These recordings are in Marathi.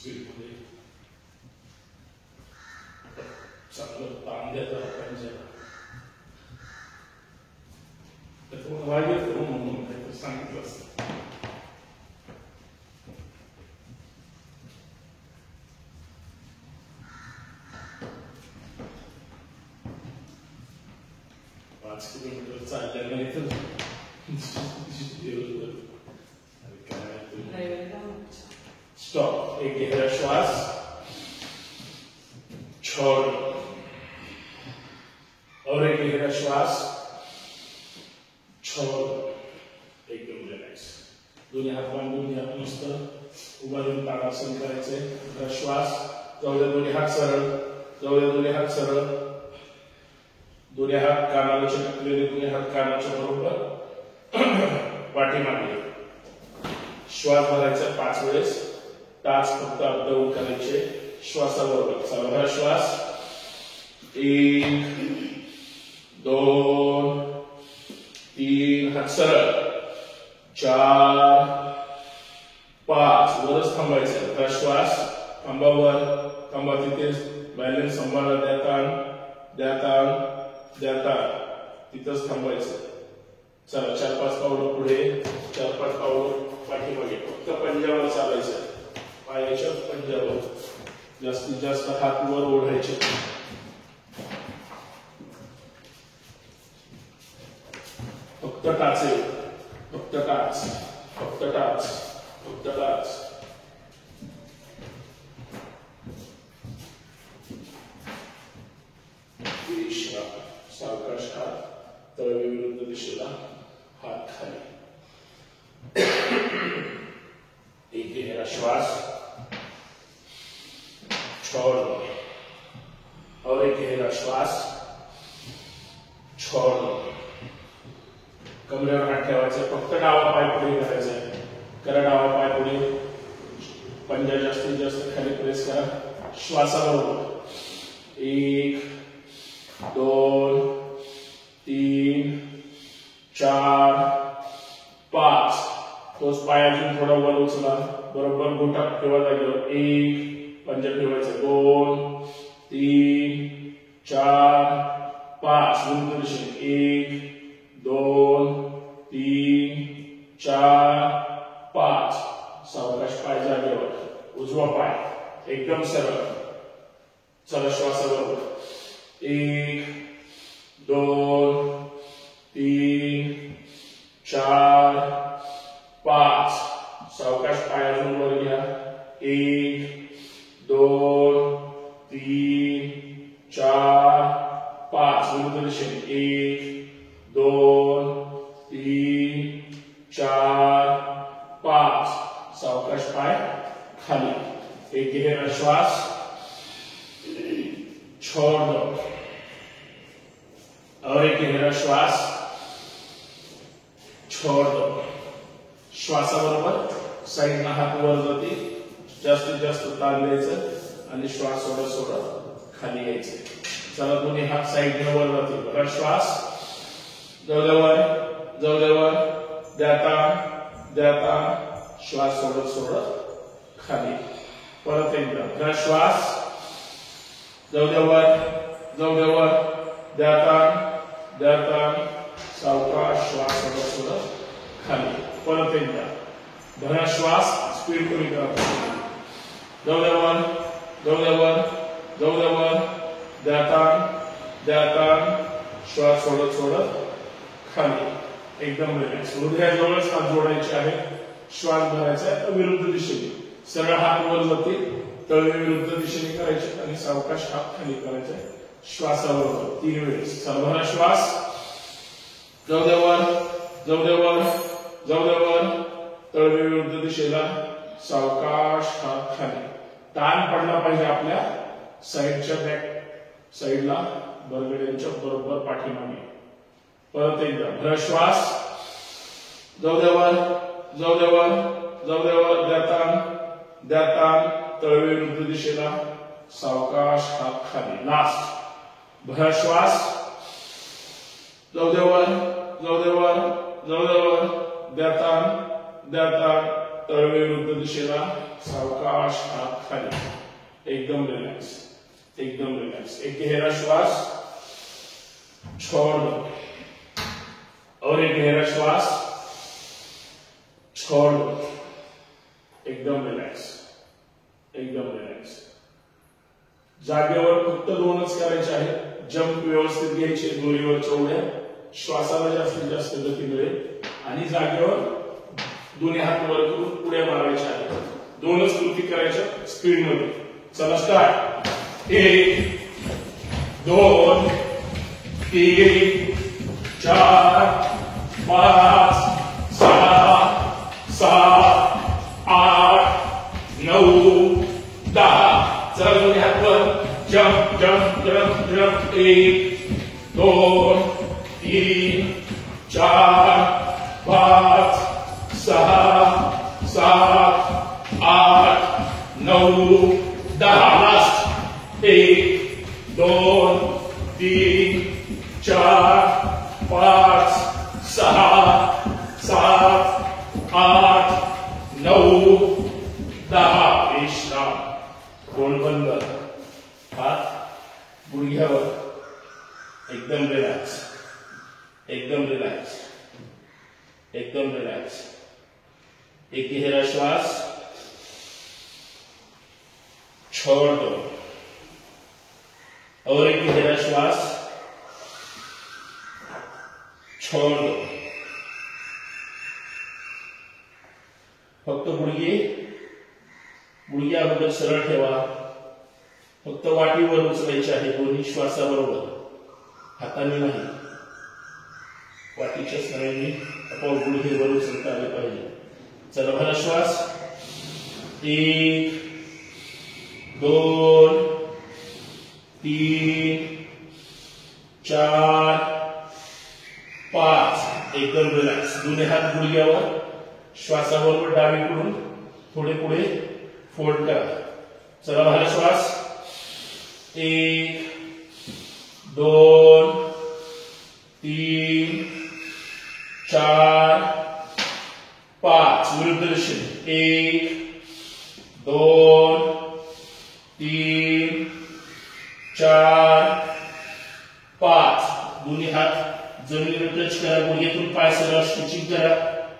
स्पीड मध्ये चांगलं ताण द्यायचा पंजाला त्याच्यामुळे वाढ येतो म्हणून काहीतरी सांगितलं असतं. किलोमीटर चालल्या नाही तर स्टॉप. एक गहरा श्वास छोड़ और एक गहरा श्वास छोड़. एकदम रिलॅक्स. दोन्ही हात बांधून घ्या. नुसतं उभा राहून ताडासन करायचंय. श्वास जाऊ द्या. दोन्ही हात सरळ जाऊ द्या. दोन्ही हात सरळ. दोन्ही हात कानाला चिटकलेले. दोन्ही हात कानाच्या बरोबर पाठीमागे. श्वास भरायचा 5 वेळेस. टाच फक्त अपडाऊन करायचे श्वासाबरोबर. चला श्वास 1 2 3 हात सरळ 4 5 वरच थांबायचं. श्वास खांबावर. खांबा तिथेच बॅलन्स सांभाळा. द्याता तिथंच थांबायचं. चला 4-5 पावलं पुढे 4-5 पावलं पाठीमागे. फक्त पंजावर चालायचं. पायाच्या पंजावर जास्तीत जास्त हात वर ओढायचे. फक्त टाचे. फक्त टाच. फक्त टाच. फक्त टाच. सावकाश हात तळवे विरुद्ध दिशेला. हात खाली. एक गहरा श्वास छोड़ और एक गहरा श्वास छोड़. कमरेवर हात ठेवायचे. फक्त डावा पाय पुढे करायचा आहे. करा डावा पाय पुढे. पंजा जास्तीत जास्त खाली प्रेस करा. श्वासाबरोबर 1 2 3 4 5. तोच पाय अजून थोडा वर उचला. बरोबर गोटा ठेवा जागेवर. 1 पंजा ठेवायचा. 2 3 4 5 विरुद्ध दिशेने. 1 2 3 4 5. सावकाश पाय जागेवर. उजवा पाय एकदम सरळ. चला श्वासाबरोबर 1 2 3 4 5. सावकाश पाय अजून वर घ्या. 1 2 3 4 5 विरुद्ध दिशेने. 1 2 3 4 5. सावकाश पाय खाली. एक गहरा श्वास छोड़ दो और एक गहरा श्वास छोड़ दो. श्वासाबरोबर साईडला हात वर जाते. जास्तीत जास्त ताण द्यायचं आणि श्वास सोडत खाली यायचे. चला दोन्ही हात साईडने वर जातील. बघा श्वास जाऊ द्या. द्याता श्वास सोडत खाली. परत एकदा श्वास जाऊ द्या. द्याता सावकाश श्वास सोडत खाली. परत एकदा धरा श्वास. स्पीड कमी करा. जाऊ द्या. द्याता श्वास सोडत खाली. एकदम रिलॅक्स. हृदयाजवळच हात जोडायचे आहे. श्वास भरायचा विरुद्ध दिशेने. सरळ हात वर जातील. तळवे विरुद्ध दिशेने करायचे आणि सावकाश हात खाली करायचे श्वासाबरोबर 3 वेळेस. चला श्वास जाऊ द्या. तळवे विरुद्ध दिशेला. सावकाश हात खाली. ताण पडला पाहिजे आपल्या साईडच्या बॅक साईडला. बरगड्यांच्या बरोबर पाठीमागे. परत एकदा श्वास जाऊ द्या. द्याता तळवे विरुद्ध दिशेला. सावकाश हात खाली. लास्ट भरा श्वास जाऊ द्या. द्याता तळवे विरुद्ध दिशेला सावकाश हात खाली, एकदम रिलॅक्स, एकदम रिलॅक्स। एक गहरा श्वास, छोड़ दो और एक गहरा श्वास, छोड़ दो, एकदम रिलॅक्स, एकदम रिलॅक्स। जागेवर फक्त दोनच करायचे आहे, जंप व्यवस्थित घ्यायचे, दोरीवरच्या उड्या, श्वासाला जास्तीत जास्त गती मिळेल आणि जागेवर दोन्ही हात वर करून उड्या मारायच्या आहेत। दोनच कृती करायच्या स्पीड मध्ये। चला स्टार्ट। 1 2 3 4 5 6 7 8 9 10। चला दोन्ही हात वर, jump jump jump jump. 1 2 3 4 5 6 7 8 9 10। Last. 1 2 3 4 5 6 7 8 9 10। विश्राम। तोंड बंद, हात गुडघ्यावर, एकदम रिलॅक्स, एकदम रिलॅक्स, एकदम रिलॅक्स। एक गहरा श्वास, छोड़ दो और एक गहरा श्वास, छोड़ दो। फक्त गुडघे गुडघे अगोदर सरळ ठेवा, फक्त वाटीवर उचलायचे आहे दोन्ही श्वासाबरोबर, हाताने नाही। वाटीच्या सहाय्याने आपोआप गुडघे वर उचलता आले पाहिजे। चला भरा श्वास। 1 2 3 4 5। एकदम रिलॅक्स। दोन्ही हात गुडघ्यावर, श्वासाबरोबर डावीकडून थोडे पुढे फोल्ड करा। चला भरा श्वास। 1 2 3 4 5। विरुद्ध दिशेने 1 2 3 4 5। दोन्ही हात जमिनीवर टच करा, गुडघ्यातून पाय सरळ स्ट्रेचिंग करा।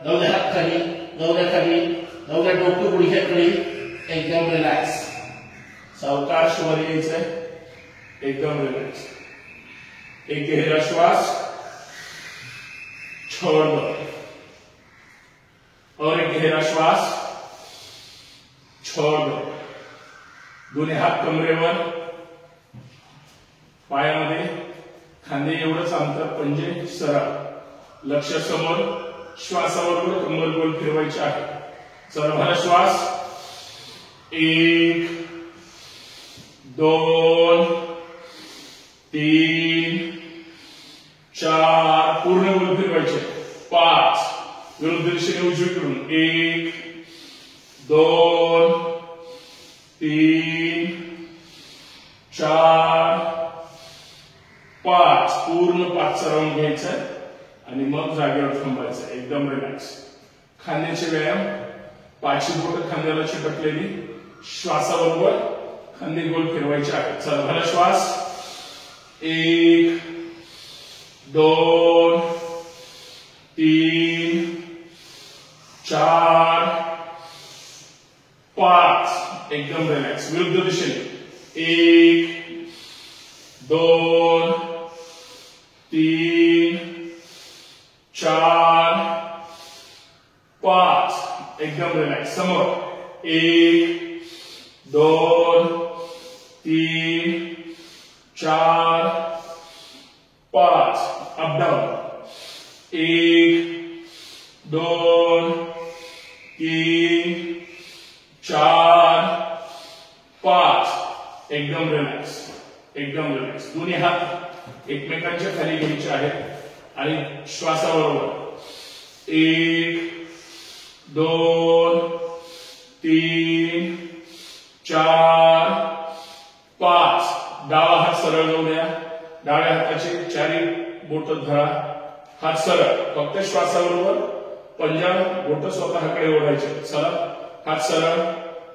नवल्या हात खाली, नवल्या खाली, नवल्या डोकं गुडघ्याकडे, एकदम रिलॅक्स। सावकाश वर यायचंय, एकदम रिलॅक्स। एक गहरा श्वास, छोड़ दो और एक गहरा श्वास, छोड़ दो। दोन्ही हात कमरेवर, पायामध्ये खांदे एवढंच अंतर, पंजे सरळ, लक्ष समोर, श्वासाबरोबर कमर गोल फिरवायची आहे। चला भरा श्वास। 1 2 3 4। पूर्ण गोल फिरवायचे। 5। विरुद्ध दिशेने उजवीकडून 1 2 3 4 5। पूर्ण 5चा राऊंड घ्यायचा आणि मग जागेवर थांबायचं, एकदम रिलॅक्स। खांद्याचे व्यायाम, पाचही बोटं खांद्याला चिटकलेली, श्वासाबरोबर खांदे गोल फिरवायचे आहेत। चला भरा श्वास। 1 2 3 4 5। एकदम रिलॅक्स। विरुद्ध दिशेने 1 2 3 4 5। एकदम रिलॅक्स। समोर 1 2 3 4 5। Up down 1 2 3 4 5। एकदम रिलॅक्स, एकदम रिलॅक्स। दोन्ही हात एकमेकांच्या खाली घ्यायचे आहेत आणि श्वासाबरोबर 1 2 3 4 5। डावा हात सरळ जाऊ द्या, डाव्या हाताचे चारी बोट धरा, हात सरळ, फक्त श्वासाबरोबर पंजा बोट स्वतःकडे ओढायचे. चला हात सरळ,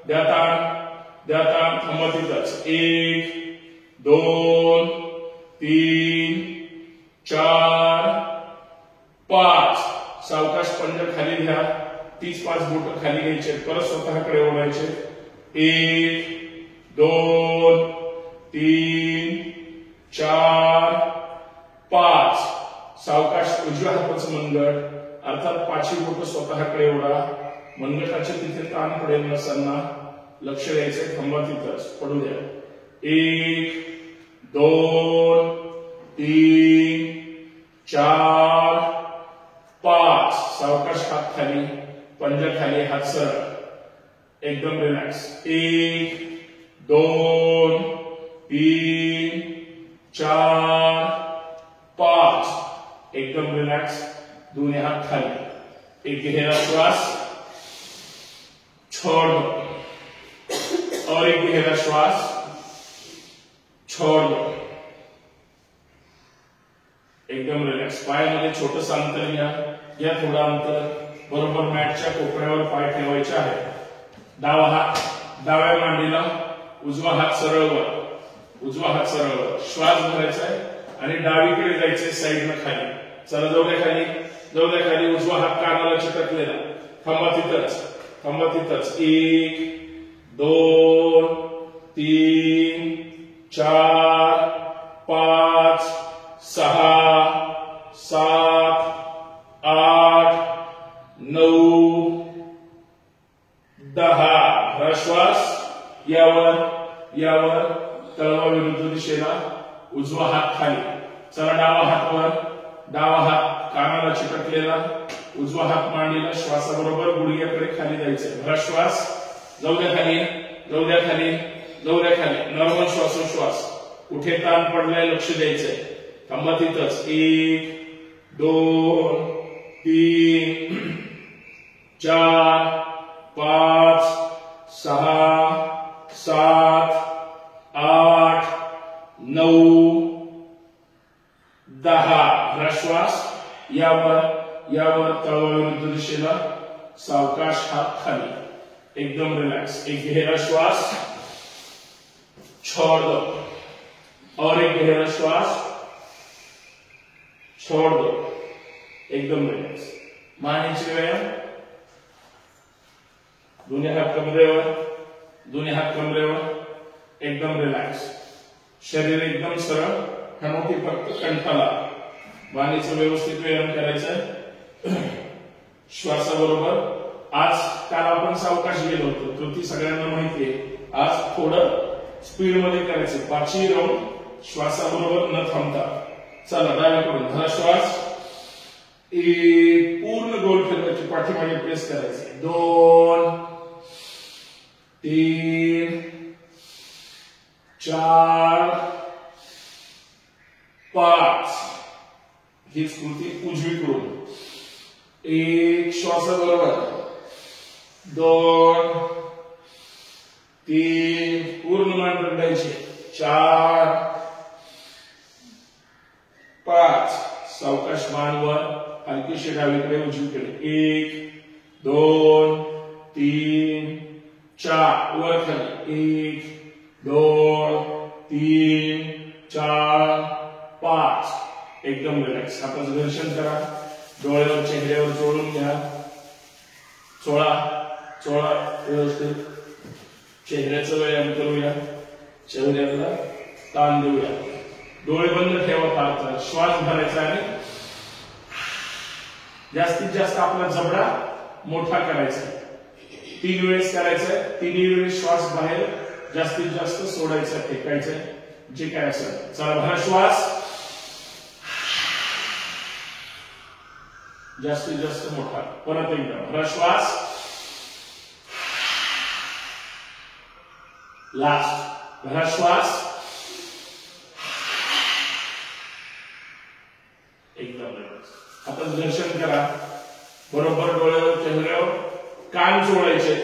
द्या ताण, थांबा तिथंच. 1 2 3 4 5. सावकाश पंजा खाली घ्या. 30-5 बोट खाली घ्यायचे. परत स्वतःकडे ओढायचे. 1 2 3 4 5. सावकाश उजव्या हाताचं मनगट अर्थात 5ही बोट स्वतःकडे ओढा. मनगटाचे तिथे ताण पडेल नसताना लक्ष द्यायचंय. थांबा तिथंच, पडू द्या. 1 2 3 4 5. सावकाश हात खाली, पंजा खाली, हात सरळ, एकदम रिलॅक्स. 1 2 3 4 5. एकदम रिलॅक्स. दोन्ही हात खाली. एक गहरा श्वास, छोड़ दो, और एक गहरा श्वास, छोड़ दो. एकदम रिलॅक्स. पायामध्ये छोटंसं अंतर घ्या थोडं अंतर. बरोबर मॅटच्या कोपऱ्यावर पाय ठेवायचे आहे. डावा हात डाव्या मांडीला, उजवा हात सरळ वर. श्वास भरायचा आहे आणि डावीकडे जायचंय साईडनं खाली. चला जाऊ द्या खाली. उजवा हात कानाला चिटकलेला. थांबा तिथंच. 1 2 3 4 5 6 7 8 9 10. श्वास यावर तळवा विरुद्ध दिशेला, उजवा हात खाली. चला डावा हात कानाला चिटकलेला, उजवा हात मांडीला. श्वासाबरोबर गुडघ्याकडे खाली जायचंय. भरा श्वास. जाऊ द्या खाली. नॉर्मल श्वासोश्वास. कुठे ताण पडलाय लक्ष द्यायचंय. थांबा तिथंच. 1 2 3 4 5 6 7 8 9 10. श्वास यावर तळवा विरुद्ध दिशेला, सावकाश हात खाली, एकदम रिलॅक्स. एक गहरा श्वास, छोड़ दो, और एक गहरा श्वास, छोड़ दो, एकदम रिलॅक्स. मानेचे व्यायाम. दोन्ही हात कमरेवर, एकदम रिलॅक्स. शरीर एकदम सरळ, हनुवटी फक्त कंठाला. मानेचं व्यवस्थित व्यायाम करायचं. श्वासाबरोबर. आज काल आपण सावकाश गेलो होतो, कृती सगळ्यांना माहितीये. आज थोडं स्पीड मध्ये करायचं. 5ही राऊंड श्वासाबरोबर न थांबता. चला डाव्याकडून धरा श्वास. पूर्ण गोल फिरवायची, पाठीमागे प्रेस करायचे. 2 3 4 5. हीच कृती उजवीकडून. 1 श्वासाबरोबर, 2 3 पूर्ण मान रगडायचे, 4 5. सावकाश मानवर, हलकीशी डावीकडे उजवीकडे. 1 2 3 4 वर खाली. 1 2 3 4 5. एकदम रिलॅक्स. हाताचं घर्षण करा. डोळ्यावर चेहऱ्यावर चोळून घ्या. चोळा व्यवस्थित. चेहऱ्याचा व्यायाम करूया. चेहऱ्याला ताण देऊया. डोळे बंद ठेवा. फार श्वास भरायचा आणि जास्तीत जास्त आपला जबडा मोठा करायचा. 3 वेळेस करायचंय. 3ही वेळेस श्वास बाहेर जास्तीत जास्त सोडायचा, फेकायचंय, जे काय असेल. चला भरा श्वास. जास्तीत जास्त मोठा. परत एकदा भरा श्वास. लास्ट. भरा श्वास. एकदम हातात घर्षण करा. बरोबर डोळ्यावर चेहऱ्यावर. कान चोळायचे.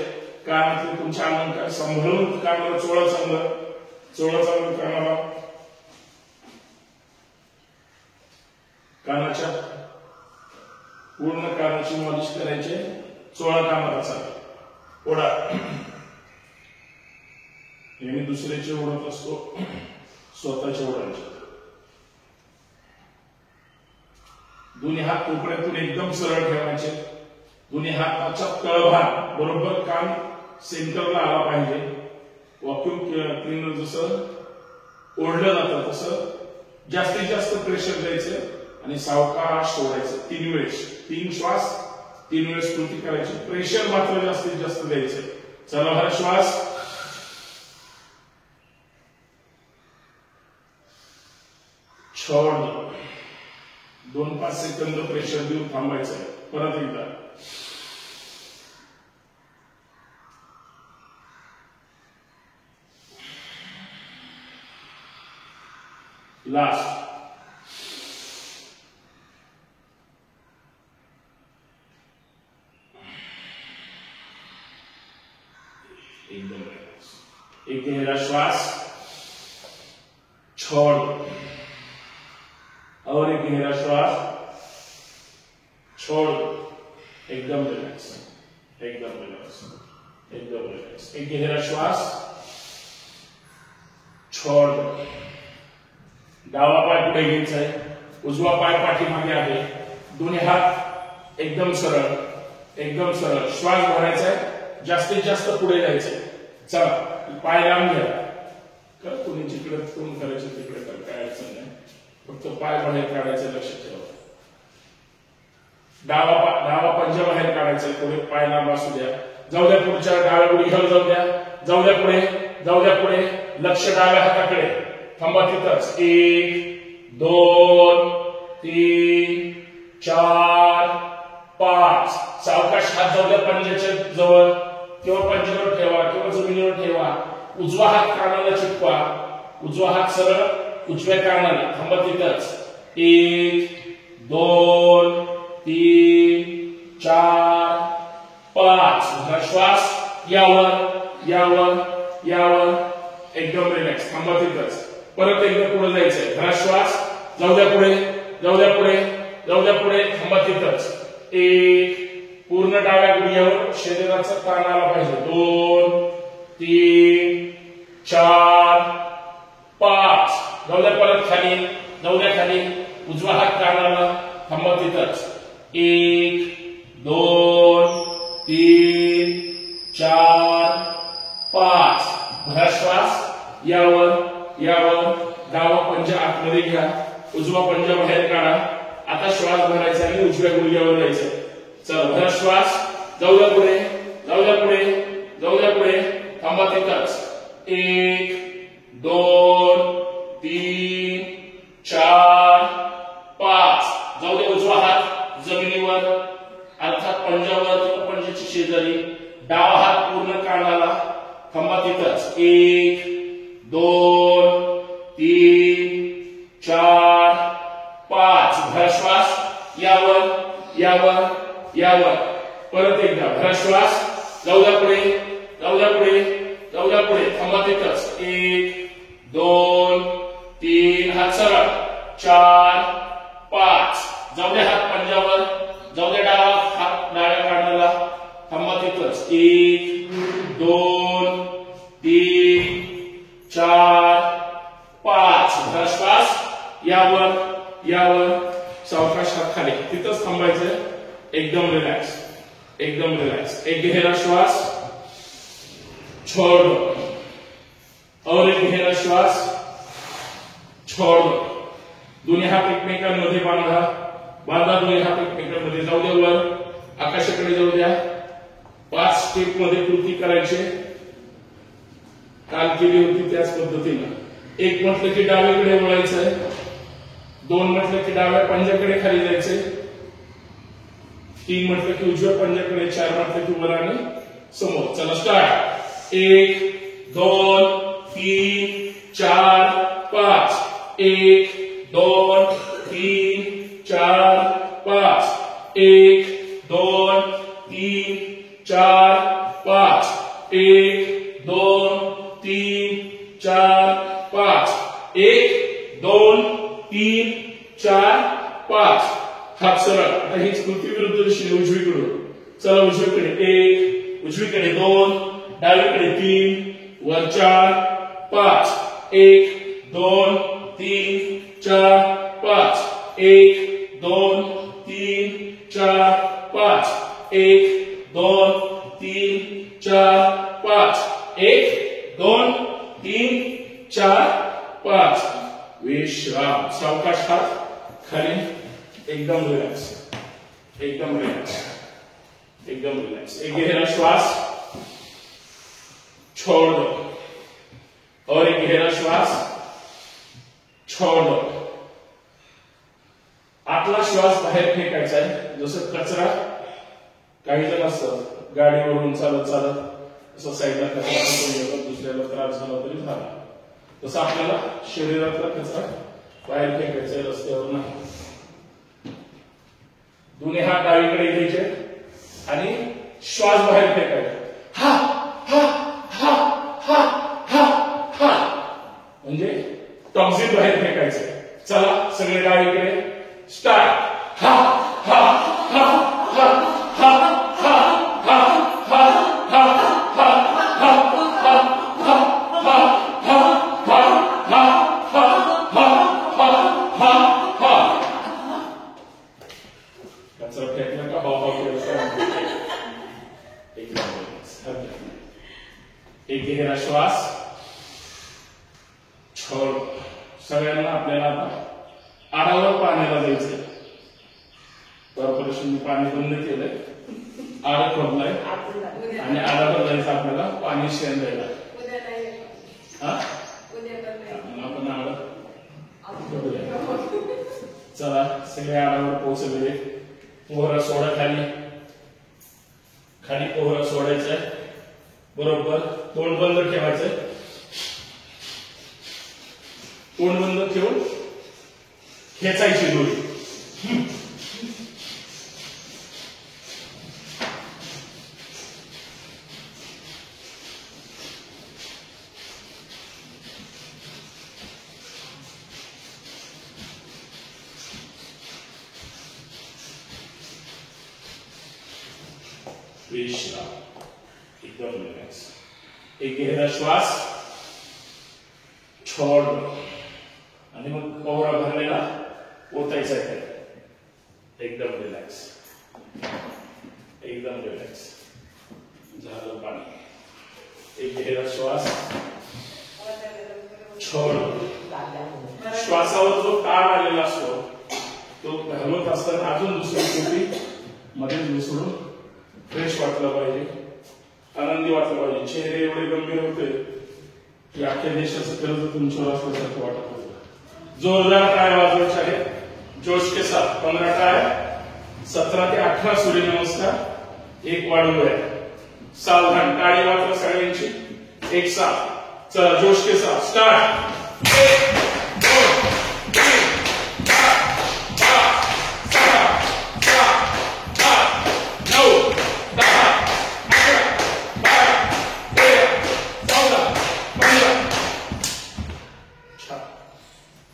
कानातले तुमच्या अलंकार सांभाळून कानाला चोळा चांगलं कानाला. कानाच्या पूर्ण कानाची मॉलिश करायचे 16 कानाचा ओढा मी दुसऱ्याचे ओढत असतो स्वतःच्या ओढांचे दोन्ही हात कोपऱ्यातून एकदम सरळ ठेवायचे दोन्ही हाताचा तळभाग बरोबर कान सेंटरला आला पाहिजे व्हॅक्यूम क्लीनर जसं ओढलं जातं तसं जास्तीत जास्त प्रेशर द्यायचं आणि सावकाश सोडायचं 3 वेळेस 3 श्वास 3 वेळेस कृती करायची प्रेशर मात्र जास्तीत जास्त द्यायचं चला हा श्वास छोड 2-5 सेकंद प्रेशर देऊन थांबायचं परत एकदा लास्ट एकदम एक गहरा श्वास छोड़ और एक गहरा श्वास छोड़ एकदम रिलैक्स एकदम रिलैक्स एकदम रिलैक्स एक गहरा श्वास छोड़ डावा पाय पुढे घ्यायचा आहे उजवा पाय पाठीमागे आहे दोन्ही हात एकदम सरळ श्वास भरायचा आहे जास्तीत जास्त पुढे जायचंय चला पाय लांब घ्या कर कोणी जिकडे तोंड करायचं तिकडे कर काय अडचण नाही फक्त पाय बाहेर काढायचं लक्ष ठेवा डावा पंजा बाहेर काढायचा पुढे पाय लांब असू द्या जाऊ द्या पुढच्या डाव्या उडी घेऊन जाऊ द्या पुढे लक्ष डाव्या हाताकडे थांबा तिथंच 1 2 3 4 5 सावकाश हात जाऊ द्या पंजाच्या जवळ किंवा पंजावर ठेवा किंवा जमिनीवर ठेवा उजवा हात कानाला चिटकवा उजवा हात सरळ उजव्या कानाला थांबा तिथंच 1 2 3 4 5 श्वास यावर एकदम रिलॅक्स थांबा तिथंच परत एकदा पुढे जायचंय घरा श्वास जाऊ द्या पुढे थांबा तिथंच 1 पूर्ण डाव्या गुडघ्यावर शरीराचा ताण आला पाहिजे 2 3 4 5 जाऊ द्या परत खाली उजवा हात कानाला थांबा तिथंच 1 2 3 4 5 भरा श्वास यावर डावा पंजा आतमध्ये घ्या उजवा पंजा बाहेर काढा आता श्वास भरायचा आणि उजव्या गुडघ्यावर जायचं चला भरा श्वास जाऊ द्या पुढे थांबा तिथंच 1 2 3 4 5 जाऊ दे उजवा हात जमिनीवर अर्थात पंजावर किंवा पंजाच्या शेजारी डावा हात पूर्ण कानाला थांबा तिथंच 1 2 3 4 5 भरा श्वास यावर परत एकदा भरा श्वास जाऊ द्या पुढे थांबा तिथंच 1 2 3 हात सरळ 4 5 जाऊ द्या हात पंजावर जाऊ द्या डावा हात डाव्या कानाला थांबा तिथंच 1 2 3 4 5 भरा श्वास यावर सावकाश हात खाली तिथंच थांबायचं एकदम रिलॅक्स एक गहरा श्वास छोड़ और एक गहरा श्वास छोड़ दोन्ही हात एकमेकांमध्ये बांधा दोन्ही हात एकमेकांमध्ये जाऊ द्या वर आकाशाकडे जाऊ द्या 5 स्टेप मध्ये कृती करायचे काल केली होती त्याच पद्धतीने 1 म्हटलं की डावीकडे वळायचं आहे 2 म्हटलं की डाव्या पंजाकडे खाली जायचे 3 म्हटलं की उजव्या पंजाकडे 4 म्हटलं की वर आणि समोर चला स्टार्ट 1 2 3 4 5 1 2 3 4 5 1 2 3 4 5 1 2 3 4 5 1 2 3 4 5 हात सरळ. आता हीच कृती विरुद्ध दिशेने उजवीकडून. चला उजवीकडे 1, उजवीकडे 2, डावीकडे 3, वर 4, 5. 1, 2, 3, 4, 5. 1, 2, 3, 4, 5. 1, 2, 3, 4, 5. 1, 2, 3, 4, 5. विश्राम. सावकाश हात खाली. एकदम रिलॅक्स. एकदम रिलॅक्स. एकदम रिलॅक्स. एक गहरा श्वास. छोड़ दो. और एक गहरा श्वास. छोड़ दो. आतला श्वास बाहेर फेकायचा आहे. जसं कचरा काही जण असतात गाडीवरून चालत चालत असं साईडला कचरा फेकून दुसऱ्याला त्रास झाला तरी झाला. तसं आपल्याला शरीरातला कचरा बाहेर फेकायचा आहे, रस्त्यावर नाही. दोन्ही हात डावीकडे घ्यायचे आणि श्वास बाहेर फेकायचा. हा हा हा हा हा हा म्हणजे टॉक्सिन बाहेर फेकायचं. चला सगळे डावीकडे स्टार्ट. हा हा हा हा हा हा हा हा हा हा हा कचरा फेकला का हाव एक गहरा श्वास. छोड़. सगळ्यांना आपल्याला आता आडावर पाण्याला जायचंय. कॉर्पोरेशनने पाणी बंद केलंय. आड खोदलाय आणि आडावर जायचं आपल्याला पाणी शेण द्यायला. आपण आड चला सगळे आडावर पोहोचलेले. पोहरा सोडा खाली. खाली पोहरा सोडायचंय. बरोबर तोंड बंद ठेवायचंय. तोंड बंद ठेवून खेचायची दोरी. विश्राम. एकदम रिलॅक्स. एक गहरा श्वास. छोड़ दो. आणि मग पोहरा भरलेला ओतायचा आहे. एकदम रिलॅक्स. एकदम रिलॅक्स. झालं पाणी. एक गहरा श्वास. छोड़ दो. श्वासावर जो ताण आलेला असतो तो घालवत असताना अजून दुसरी कृती मध्ये मिसळून फ्रेश वाटलं पाहिजे. आनंदी वाटलं पाहिजे. चेहरे एवढे गंभीर होते की अख्ख्या देशाचं कर्ज तुमच्यावर असल्यासारखं वाटत होतं. जोरदार टाळ्या वाजवायचे आहे. जोश के साथ 15 टाळ्या. 17 ते 18 सूर्यनमस्कार. एक वाढवूया. सावधान. टाळी वाजवा सगळ्यांची एक साथ. चला जोश के साथ स्टार्ट. 1, 2, 3, 4, 5, 6, 7, 8, 9, 10, 11, 12, 13, 14, 15.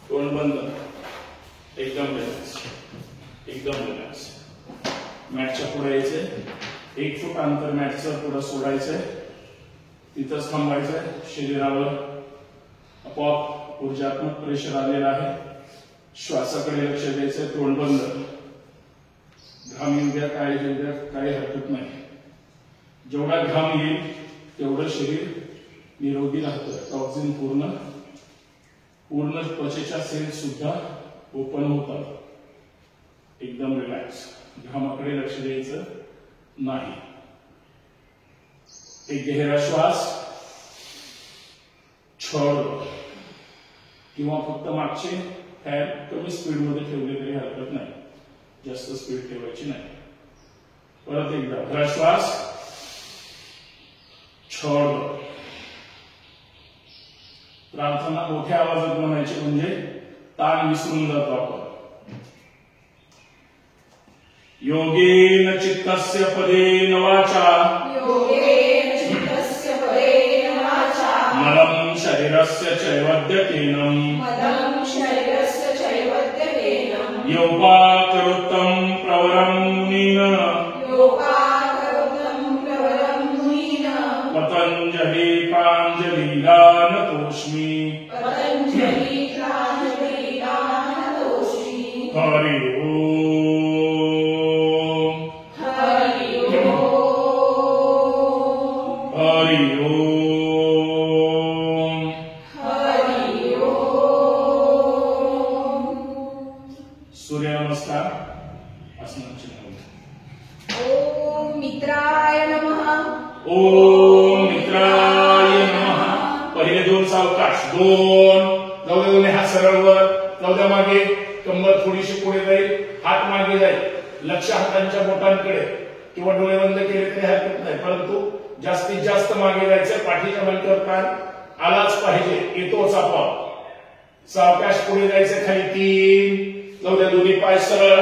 तोंड बंद. एकदम रिलॅक्स. एकदम रिलॅक्स. मॅटच्या पुढे यायचंय. 1 फूट अंतर मॅटचं पुढे सोडायचंय. तिथंच थांबायचंय. शरीरावर आपोआप ऊर्जात्मक प्रेशर आलेलं आहे. श्वासाकडे लक्ष द्यायचंय. तोंड बंद. घाम येऊ द्या, काय येऊ द्या, काही हरकत नाही. जेवढा घाम येईल तेवढं शरीर निरोगी राहतं. टॉक्सिन पूर्ण त्वचेच्या सेल्स सुद्धा ओपन होतात. एकदम रिलॅक्स. घामाकडे लक्ष द्यायचं नाही. एक गहरा श्वास. छोड़ दो. किंवा फक्त मागचे फॅन कमी स्पीड मध्ये ठेवले तरी हरकत नाही. जास्त स्पीड ठेवायची नाही. परत एकदा गहरा श्वास. छोड़ दो. प्रार्थना मोठ्या आवाजात म्हणायची म्हणजे ताण विसरून जातो आपण. योगेन चित्तस्य पदेन वाचा. मलं शरीरस्य चैवद्यतेन. योपाकरोत्तम हरि ओम हरि ओम हरि ओम हरि ओम सूर्य नमस्कार आसनाची ओम मित्राय नमः ओम मित्राय नमः पहिले दोन सावकाश दोन जाऊ दे दोन्ही हात सरळ वर जाऊ द्या मागे कंबर थोडीशी पुढे जाईल हात मागे जाईल लक्ष हातांच्या बोटांकडे किंवा डोळे बंद केले तरी हरकत नाही परंतु जास्तीत जास्त मागे जायचं पाठीच्या मणक्यावर ताण आलाच पाहिजे येतोच आपोआप सावकाश पुढे जायचं खाली तीन जाऊ द्या दोन्ही पाय सरळ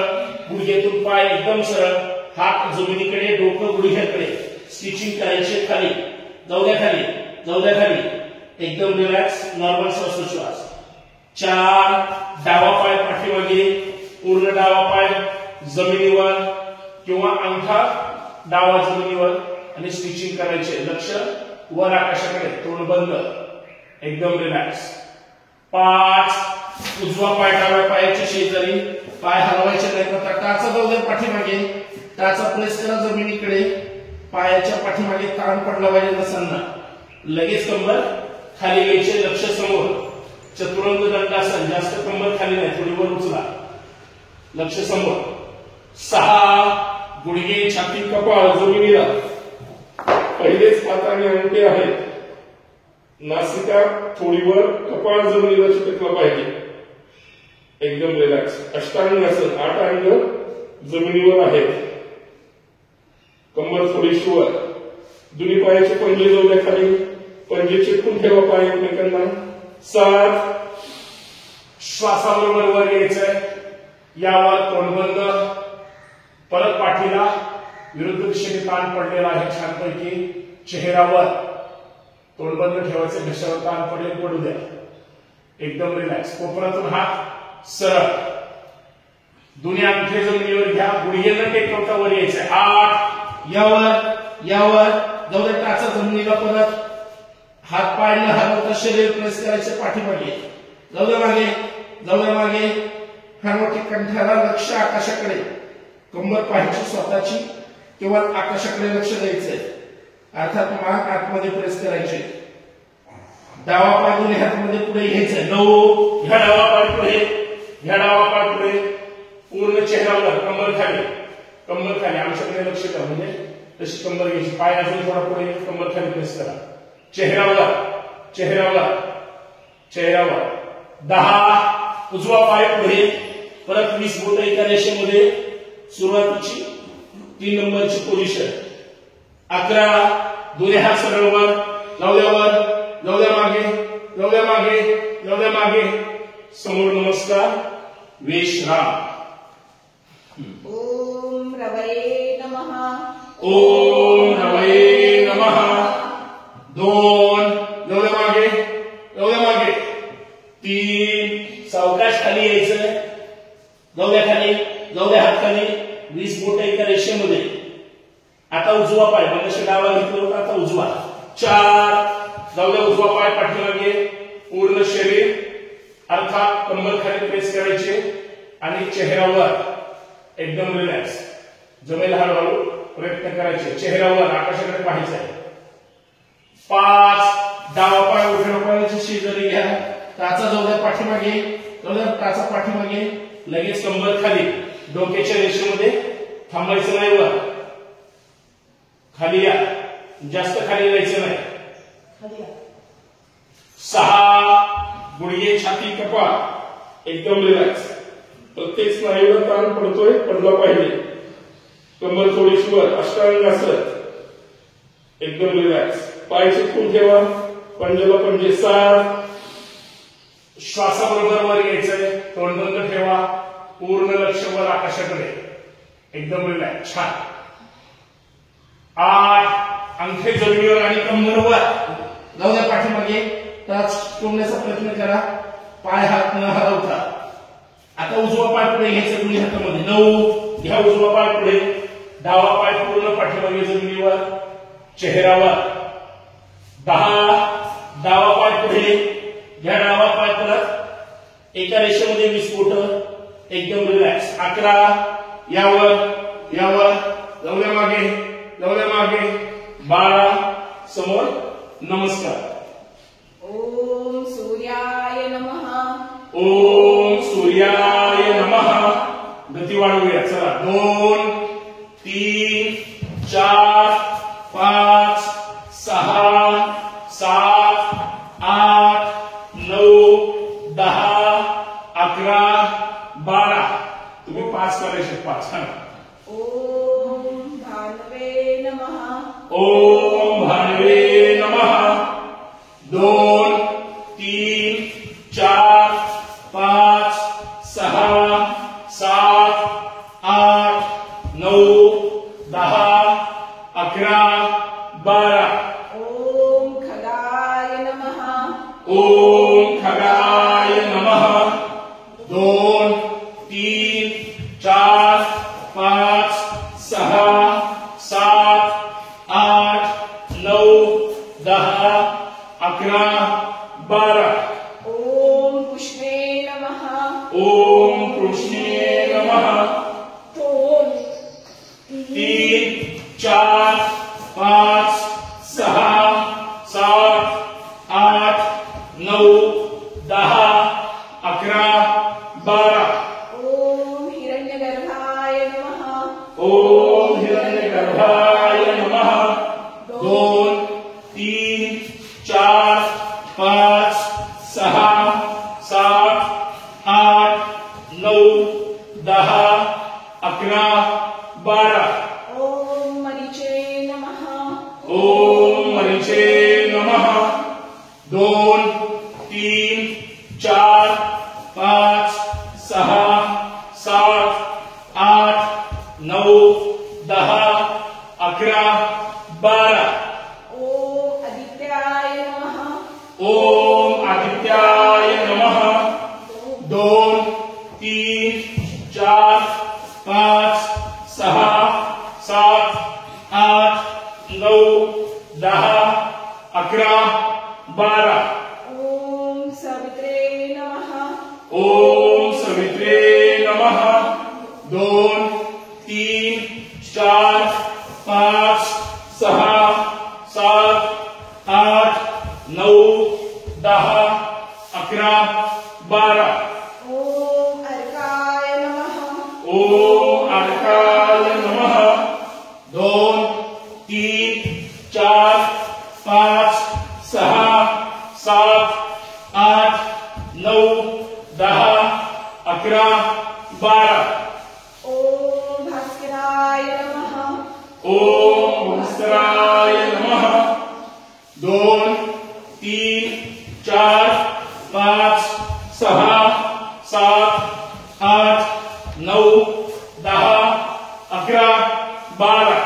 गुडघ्यातून पाय एकदम सरळ हात जमिनीकडे डोकं गुडघ्याकडे स्टिचिंग करायचे खाली जाऊ द्या खाली जाऊ द्या खाली एकदम रिलॅक्स नॉर्मल श्वासोच्छ्वास चार डावा पाय पाठीमागे पूर्ण डावा पाय जमिनीवर किंवा अंगठा डावा जमिनीवर आणि स्टिचिंग करायचे लक्ष वर आकाशाकडे तोंड बंद एकदम रिलॅक्स पाच उजवा पाय डाव्या पायाच्या शेजारी पाय हलवायचे नाही तर टाचा जाऊ द्या पाठीमागे टाचा प्रेस करा जमिनीकडे पायाच्या पाठीमागे ताण पडला पाहिजे नसताना लगेच कंबर खाली घ्यायचे लक्ष समोर चतुरंग दंडासन जास्त कंबर खाली नाही थोडी वर उचला लक्ष समोर सहा गुडघे छाती कपाळ जमिनीला पहिलेच हात आणि अंगठे आहेत नासिका थोडीवर कपाळ जमिनीला चिटकला पाहिजे एकदम रिलॅक्स अष्टांगासन 8 अंग जमिनीवर आहेत कंबर थोडीशी वर दोन्ही पायाचे पंजे जाऊ द्या खाली पंजे चिटकून ठेवा पाय एकमेकांना 7 श्वासाबरोबर वर यायचंय यावर तोंड बंद परत पाठीला विरुद्ध दिशेने ताण पडलेला आहे छानपैकी चेहऱ्यावर तोंड बंद ठेवायचे घशावर ताण पडेल पडू द्या एकदम रिलॅक्स कोपरातून हात सरळ दोन्ही अंगठे जमिनीवर घ्या गुडघे न टेकवता वर यायचंय 8 यावर यावर जाऊ दे टाचा जमिनीला परत हात पाय न हलवता शरीर प्रेस करायचे पाठीमागे जाऊ दे मागे हनुवटी कंठाला लक्ष आकाशाकडे कंबर पाहायची स्वतःची केवळ आकाशाकडे लक्ष द्यायचंय अर्थात मान आतमध्ये प्रेस करायचे डावा पाय दोन्ही हातामध्ये पुढे घ्यायचा 9 ह्या डावा पाय पुढे पूर्ण चेहऱ्यावर कंबर खाली आमच्याकडे लक्ष करा म्हणजे तशी कंबर घ्यायची पाय अजून थोडा पुढे कंबर खाली प्रेस करा चेहऱ्यावर 10 उजवा पाय पुढे परत 20 बोट एका रेषेमध्ये सुरुवातीची 3 नंबरची पोझिशन 11 दोन्ही हात सरळ वर जाऊ द्या मागे समोर नमस्कार विश्राम ओम रवये नमः ओम रवये नमः 2 जाऊ द्या मागे 3 सावकाश खाली यायचं जाऊ द्या हात खाली 20 बोट एका रेषेमध्ये आता उजवा पाय म्हणजे डावा घेतला होता आता उजवा 4 जाऊ द्या उजवा पाय पाठीमागे पूर्ण शरीर अर्थात कंबर खाली प्रेस करायचे आणि चेहऱ्यावर एकदम रिलॅक्स जमेल हळूहळू प्रयत्न करायचे चेहऱ्यावर आकाशाकडे पाहायचंय 5 डावा पाय उजव्या पायाच्या शेजारी घ्या टाचा जाऊ द्या पाठीमागे लगेच कंबर खाली डोक्याच्या रेषेमध्ये थांबायचं नाही वर खाली या जास्त खाली जायचं नाही 6 गुडघे छाती कपाळ एकदम रिलॅक्स प्रत्येक स्नायूला ताण पडला पाहिजे कंबर थोडीशी वर अष्टांगासन एकदम रिलॅक्स पाय चिटकून ठेवा पंजाला पंजे 7 श्वासाबरोबर वर घ्यायचंय तोंड बंद ठेवा पूर्ण लक्ष वर आकाशाकडे एकदम रिलॅक्स छान 8 अंगठे जमिनीवर आणि कंबरवर जाऊ द्या पाठीमागे टच टोमण्याचा प्रयत्न करा पाय हात न हलवता आता उजवा पाय पुढे घ्यायचा दोन्ही हातामध्ये 9 घ्या उजवा पाय पुढे डावा पाय पूर्ण पाठीमागे जमिनीवर चेहऱ्यावर 10 डावा पाय पुढे घ्या डावा पाय परत एका रेषेमध्ये 20 बोट एकदम रिलॅक्स. 11 यावर यावर जाऊया मागे 12 समोर नमस्कार. ओम सूर्याय नमः. ओम सूर्याय नमः. गती वाढवूया. चला 2 3 4 5 6 7 8 9 10 11 12. तुम्ही 5 करायचे. 5 हा. ओम भानवे नमः. ओम भानवे नमः. 2 3 4 5 6 7 8 9 10 11 12. ओम खगाय नमः. ओम खगाय नमः. 2 3 4 5 6 7 8 9 10 11 12. ओम पुष्पे नमः. ओम कृष्णे नमः. 2 3 4 5 6 7 8 9 10 11 12. ओम हिरण्यगर्भाय नमः. ओम हिरण्यगर्भाय नमः. 2 3 4 5 6 7 8 9 10 11 12. ओम मरीचे नमः. ओम मरीचे नमः. 2 3 4 5 6 7 8 9 10 11 12. ओम आदित्याय नमः. ओम आदित्याय नमः. 2 3 4 5 6 7 8 9 10 11 12. ओम सवित्रे नमः. ओम सवित्रे नमः. 2 3 4 5 6 7 8 9 10 11 12. ओम अर्काय नमः. ओम अर्काय नमः. 2 3 4 5 6 7 8 9 10 11 12. ओम भास्कराय नमः. ओम भास्कराय नमः. 2 3 4 5 6 7 8 9 10 11 12.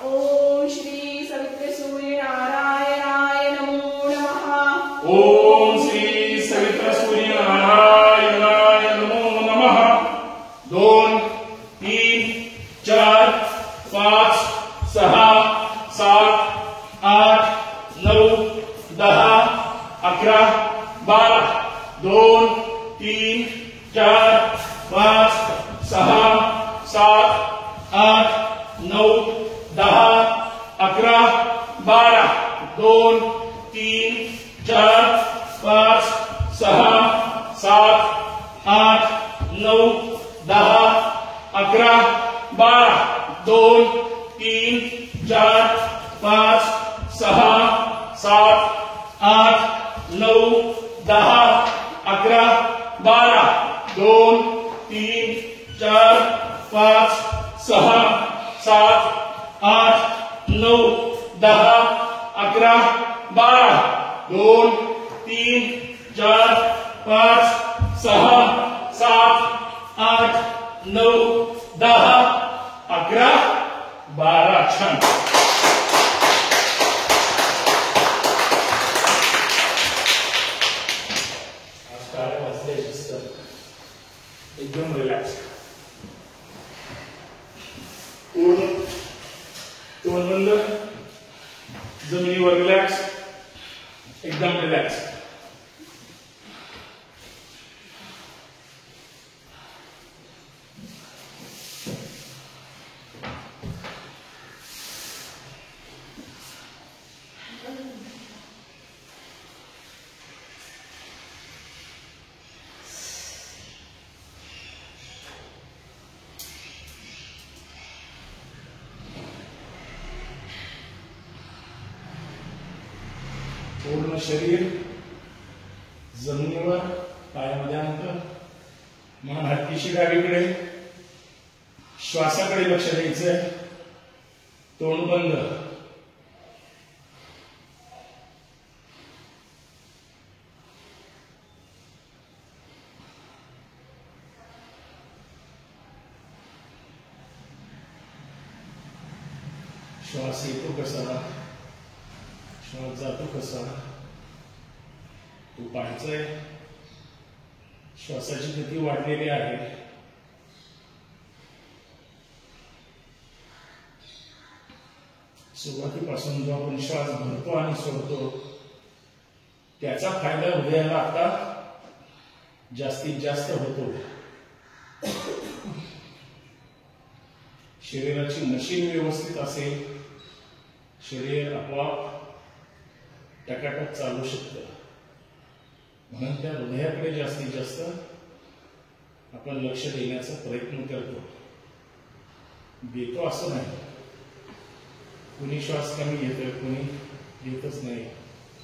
ओम श्री सवित्र सूर्य नारायणाय नमो नमः. ओम श्री सवित्र सूर्य नारायणाय नमो नमः. 2 3 4 5 6 7 8 9 10 11 12. 2 3 4 5 6 7 8 9 10 11 12. 2 3 4 5 6 7 8 9 10 11 12. 2 3 4 5 6 7 8 9 10 11 12. 2 3 4 5 6 7 8 9 10 11 12. 2 3 4 5 6 7 8 9 10 11 12. छान. एकदम रिलॅक्स. पूर्ण तोंड बंद. जमिनीवर रिलॅक्स. एकदम रिलॅक्स. पूर्ण शरीर जमिनीवर, पायामध्ये अंतर, मान हत्तीशी डावीकडे. श्वासाकडे लक्ष द्यायचंय. तोंड बंद. श्वास येतो कसा, श्वास जातो कसा, तू पाहायचंय. श्वासाची गती वाढलेली आहे. सुरुवातीपासून जो आपण श्वास भरतो आणि सोडतो त्याचा फायदा हृदयाला आता जास्तीत जास्त होतो. शरीराची मशीन व्यवस्थित असेल, शरीर आपोआप टकाटक चालू शकतं. म्हणून त्या हृदयाकडे जास्तीत जास्त आपण लक्ष देण्याचा प्रयत्न करतो. देतो असं नाही, कुणी श्वास कमी घेतं, कुणी घेतच नाही,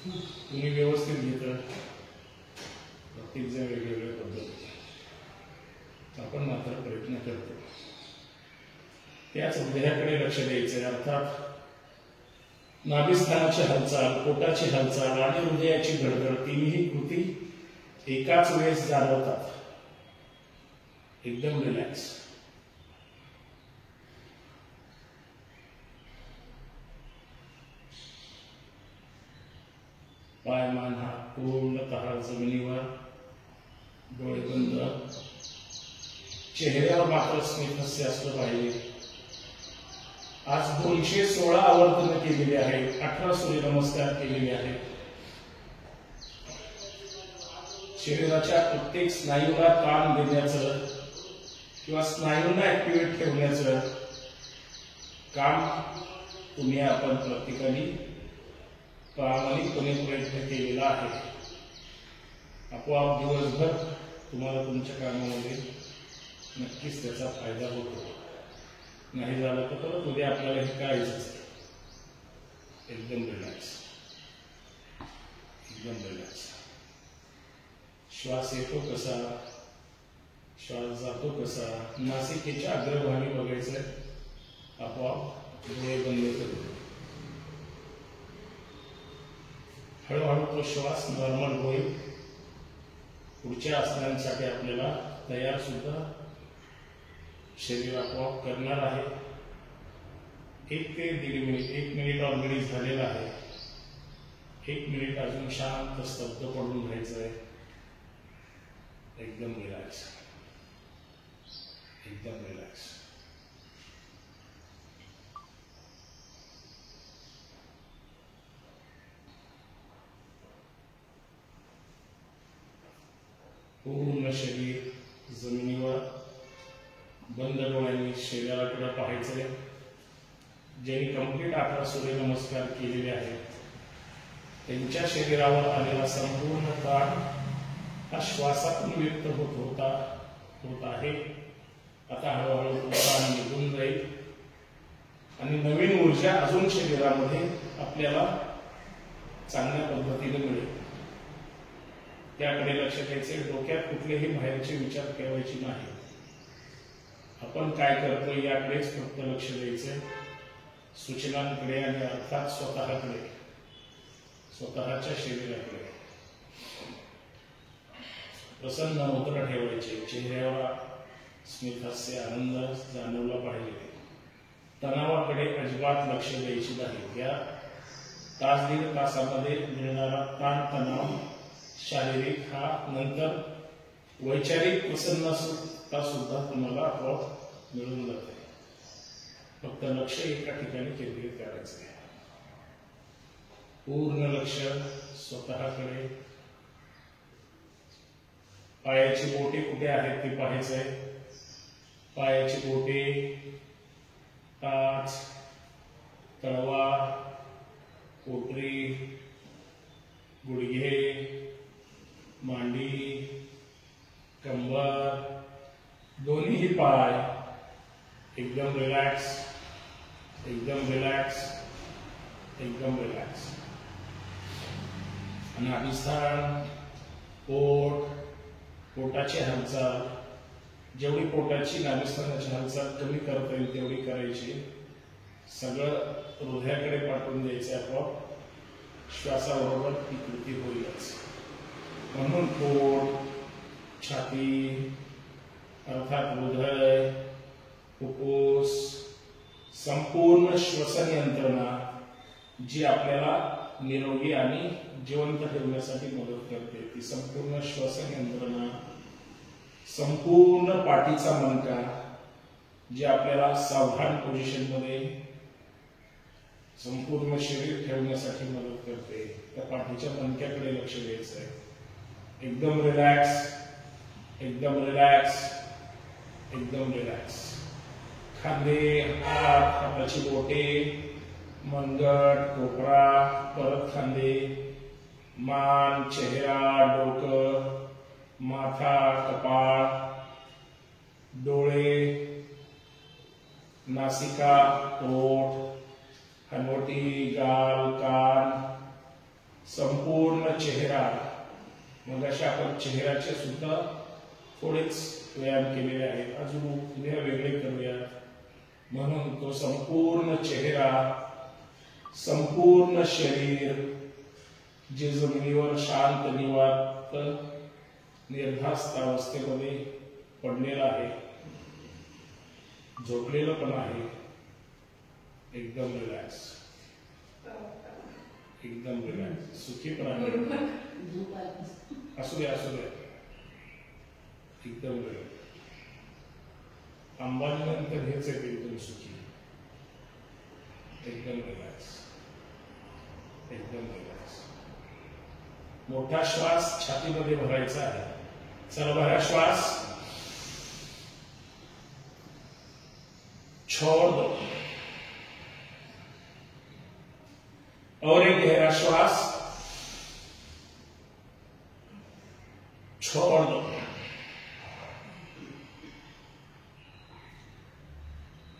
कुणी व्यवस्थित घेतं. प्रत्येक जण वेगवेगळ्या पद्धतीने. आपण मात्र प्रयत्न करतो. त्याच हृदयाकडे लक्ष द्यायचे. अर्थात नाभिस्थानाची हालचाल, पोटाची हालचाल आणि हृदयाची धडधड तिन्ही कृती एकाच वेळेस जाणवतात. एकदम रिलॅक्स. पाय, मान, हात पूर्णतः जमिनीवर, डोळे बंद. चेहऱ्यावर मात्र स्मितहास्य असलं पाहिजे. आज 216 आवर्तन केलेली आहेत, 18 सूर्यनमस्कार केलेले आहेत. शरीराच्या प्रत्येक स्नायूला ताण देण्याचं किंवा स्नायूंना ऍक्टिव्हेट ठेवण्याचं काम तुम्ही आपण प्रत्येकाने प्रामाणिकपणे प्रयत्न केलेला आहे. आपोआप दिवसभर तुम्हाला तुमच्या कामामध्ये नक्कीच त्याचा फायदा होतो. नाही झालं तर परत उद्या आपल्याला हे करायचंच. एकदम रिलॅक्स, एकदम रिलॅक्स. श्वास येतो कसा, श्वास जातो कसा, नासिकेच्या अग्रभागी बघायचंय. आपोआप डोळे बंद करू. हळूहळू तो श्वास नॉर्मल होईल. पुढच्या आसनांसाठी आपल्याला तयार सुद्धा शरीर आपोआप करणार आहे. 1 ते 1.5 मिनिट, 1 मिनिट ऑलरेडी झालेला आहे. 1 मिनिट अजून शांत स्तब्ध पडून राहायचं आहे. एकदम रिलॅक्स, एकदम रिलॅक्स. पूर्ण शरीर जमिनीवर बंद डोळ्यांनी शरीराकडे पाहायचंय. ज्यांनी कंप्लीट 18 सूर्यनमस्कार केलेले आहेत त्यांच्या शरीरावर आलेला संपूर्ण ताण हा श्वासातून व्यक्त होत आहे. आता हळूहळू तो ताण निघून जाईल आणि नवीन ऊर्जा अजून शरीरामध्ये आपल्याला चांगल्या पद्धतीने मिळेल. त्याकडे लक्ष द्यायचे. डोक्यात कुठलेही बाहेरचे विचार ठेवायचे नाही. आपण काय करतो याकडेच फक्त लक्ष द्यायचे. सूचनांकडे आणि अर्थात स्वतःकडे, स्वतःच्या शरीराकडे. प्रसन्न मुद्रा ठेवायची. चेहऱ्यावर स्मितहास्य, आनंद जाणवला पाहिजे. तणावाकडे अजिबात लक्ष द्यायचे नाही. या तास दीड तासामध्ये मिळणारा ताण तणाव शारीरिक हा नंतर वैचारिक प्रसन्नता सुद्धा तुम्हाला आपोआप मिळून जाते. फक्त लक्ष एका ठिकाणी केंद्रित करायचं आहे. पूर्ण लक्ष स्वतःकडे. पायाची बोटे कुठे आहेत ते पाहायचंय. पायाची बोटे, टाच, तळवा, पोटरी, गुडघे, मांडी, कंबर, दोन्ही पाय एकदम रिलॅक्स, एकदम रिलॅक्स, एकदम रिलॅक्स. नाभिस्थान, पोट, पोटाची हालचाल, जेवढी पोटाची नाभिस्थानाची हालचाल कमी करता येईल तेवढी करायची. सगळं हृदयाकडे पाठवून द्यायचं. आपोआप श्वासाबरोबर ती कृती होईलच. म्हणून पोट, छाती अर्थात हृदय, फुफ्फुस, संपूर्ण श्वसन यंत्रणा जी आपल्याला निरोगी आणि जिवंत ठेवण्यासाठी मदत करते, ती संपूर्ण श्वसन यंत्रणा, संपूर्ण पाठीचा मणका जे आपल्याला सावधान पोझिशन मध्ये संपूर्ण शरीर ठेवण्यासाठी मदत करते, त्या पाठीच्या मणक्याकडे लक्ष द्यायचं आहे. एकदम रिलॅक्स, एकदम रिलॅक्स, एकदम रिलॅक्स. खांदे, हात, हाताची बोटे, मनगट, कोपरा, परत खांदे, मान, चेहरा, डोकं, माथा, कपाळ, डोळे, नासिका, ओठ, हनवटी, गाल, कान, संपूर्ण चेहरा. मग अशा आपण चेहऱ्याचे सुद्धा थोडेच व्यायाम केलेले आहेत. अजून उद्या वेगळे करूया. म्हणून तो संपूर्ण चेहरा, संपूर्ण शरीर जे जमिनीवर शांत निवांत निर्धास्त अवस्थेमध्ये पडलेलं आहे, झोपलेलं पण आहे. एकदम रिलॅक्स, एकदम रिलॅक्स, सुखी पण आहे. असू द्या, असू द्या. एकदम रिलॅक्स. अंबानी नंतर हेच आहे एकदम सुखी. एकदम रिलॅक्स, एकदम रिलॅक्स. मोठा श्वास छातीमध्ये भरायचा आहे. चला भरा श्वास, छोड़ दो. और एक गहरा श्वास, छोड़ दो.